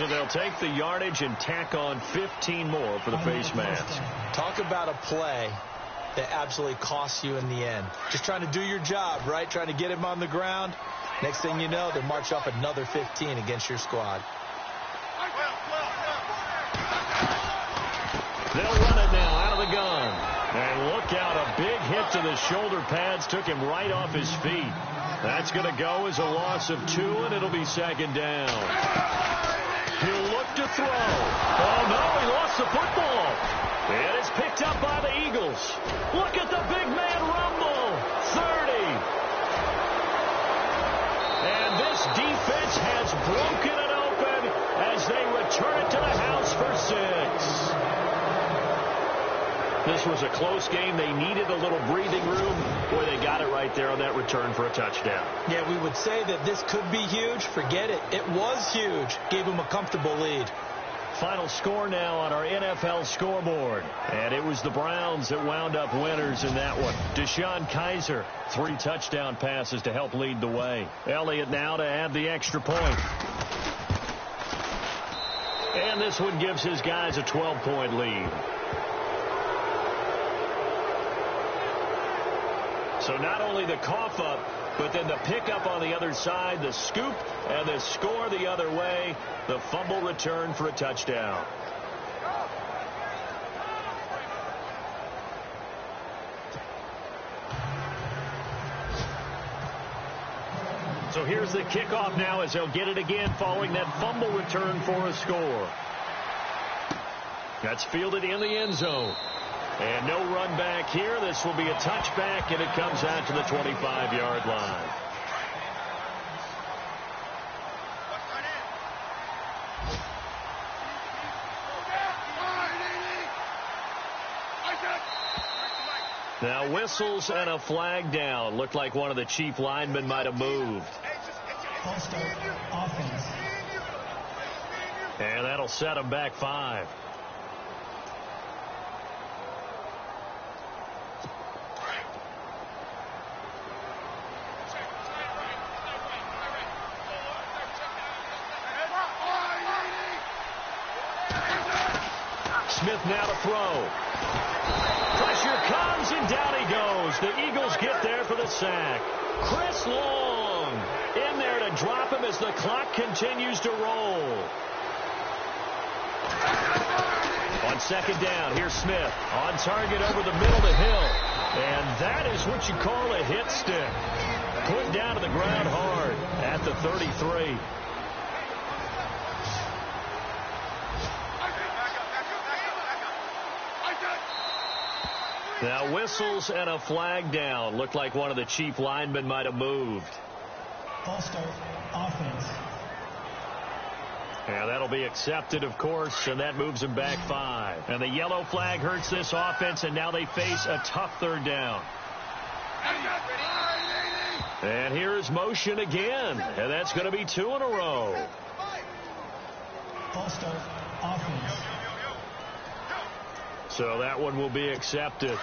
So they'll take the yardage and tack on 15 more for the face mask. Talk about a play that absolutely costs you in the end. Just trying to do your job, right? Trying to get him on the ground. Next thing you know, they march up another 15 against your squad. They'll run it now out of the gun. And look out, a big hit to the shoulder pads took him right off his feet. That's going to go as a loss of 2, and it'll be second down. He'll look to throw. Oh, no, he lost the football. It is picked up by the Eagles. Look at the big man rumble. 30. And this defense has broken it open as they return it to the house for 6. This was a close game. They needed a little breathing room. Boy, they got it right there on that return for a touchdown. Yeah, we would say that this could be huge. Forget it. It was huge. Gave them a comfortable lead. Final score now on our NFL scoreboard. And it was the Browns that wound up winners in that one. Deshaun Kaiser, 3 touchdown passes to help lead the way. Elliott now to add the extra point. And this one gives his guys a 12-point lead. So not only the cough up, but then the pickup on the other side, the scoop, and the score the other way. The fumble return for a touchdown. So here's the kickoff now as they'll get it again following that fumble return for a score. That's fielded in the end zone. And no run back here. This will be a touchback, and it comes out to the 25-yard line. Now whistles and a flag down. Looked like one of the chief linemen might have moved. False start, offense. And that'll set them back 5. Smith now to throw. Pressure comes, and down he goes. The Eagles get there for the sack. Chris Long in there to drop him as the clock continues to roll. On second down, here's Smith. On target over the middle to Hill. And that is what you call a hit stick. Put down to the ground hard at the 33. Now whistles and a flag down. Looked like one of the chief linemen might have moved. False start, offense. And that'll be accepted, of course, and that moves them back 5. And the yellow flag hurts this offense, and now they face a tough third down. And here's motion again, and that's going to be 2 in a row. False start, offense. So that one will be accepted.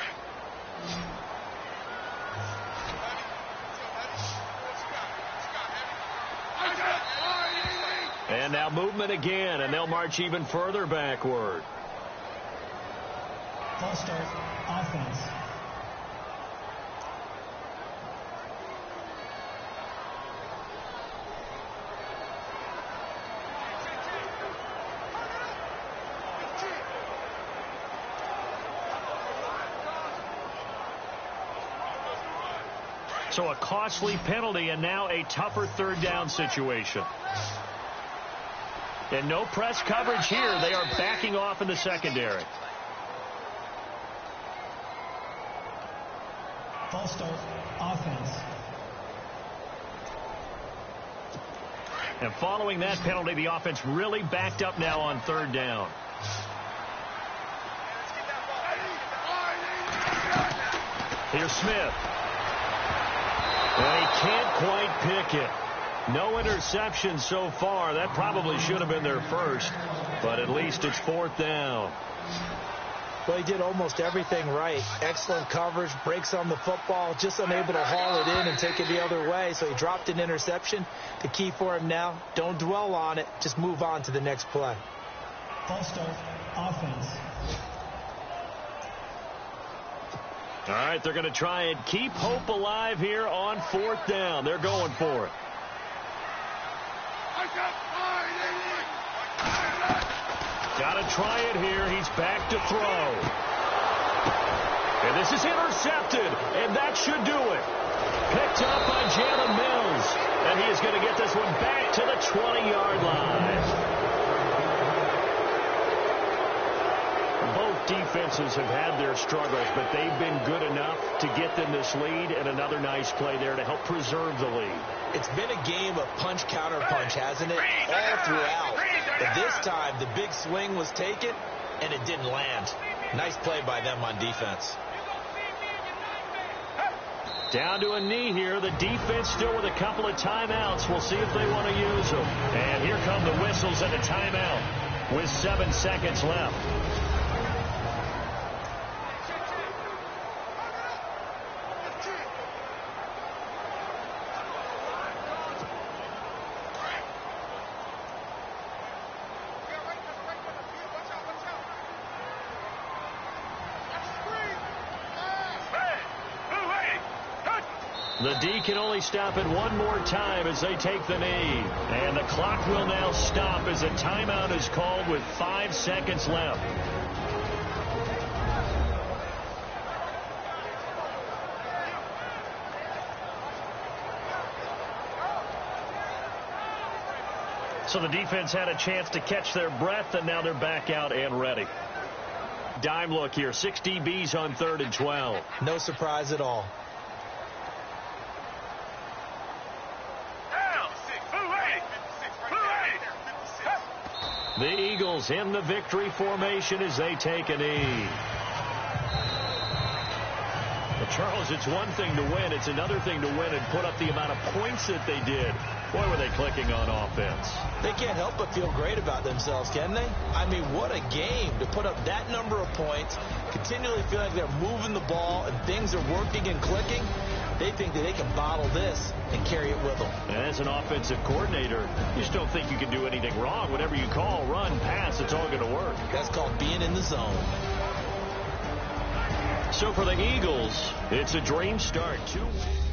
And now movement again, and they'll march even further backward. False start, offense. So a costly penalty and now a tougher third down situation. And no press coverage here. They are backing off in the secondary. False start, offense. And following that penalty, the offense really backed up now on third down. Here's Smith. And he can't quite pick it. No interception so far. That probably should have been their first, but at least it's 4th down. Well, he did almost everything right. Excellent coverage, breaks on the football, just unable to haul it in and take it the other way, so he dropped an interception. The key for him now, don't dwell on it, just move on to the next play. False start, offense. All right, they're going to try and keep hope alive here on fourth down. They're going for it. Got to try it here. He's back to throw. And this is intercepted, and that should do it. Picked up by Jalen Mills, and he is going to get this one back to the 20-yard line. Both defenses have had their struggles, but they've been good enough to get them this lead, and another nice play there to help preserve the lead. It's been a game of punch-counter-punch, hasn't it? All throughout. But this time, the big swing was taken, and it didn't land. Nice play by them on defense. Down to a knee here. The defense still with a couple of timeouts. We'll see if they want to use them. And here come the whistles and a timeout with 7 seconds left. The D can only stop it one more time as they take the knee. And the clock will now stop as a timeout is called with 5 seconds left. So the defense had a chance to catch their breath, and now they're back out and ready. Dime look here. 6 DBs on 3rd and 12. No surprise at all. The Eagles in the victory formation as they take a knee. Well, Charles, it's one thing to win. It's another thing to win and put up the amount of points that they did. Boy, were they clicking on offense. They can't help but feel great about themselves, can they? I mean, what a game to put up that number of points, continually feel like they're moving the ball and things are working and clicking. They think that they can bottle this and carry it with them. And as an offensive coordinator, you just don't think you can do anything wrong. Whatever you call, run, pass, it's all going to work. That's called being in the zone. So for the Eagles, it's a dream start. 2 wins.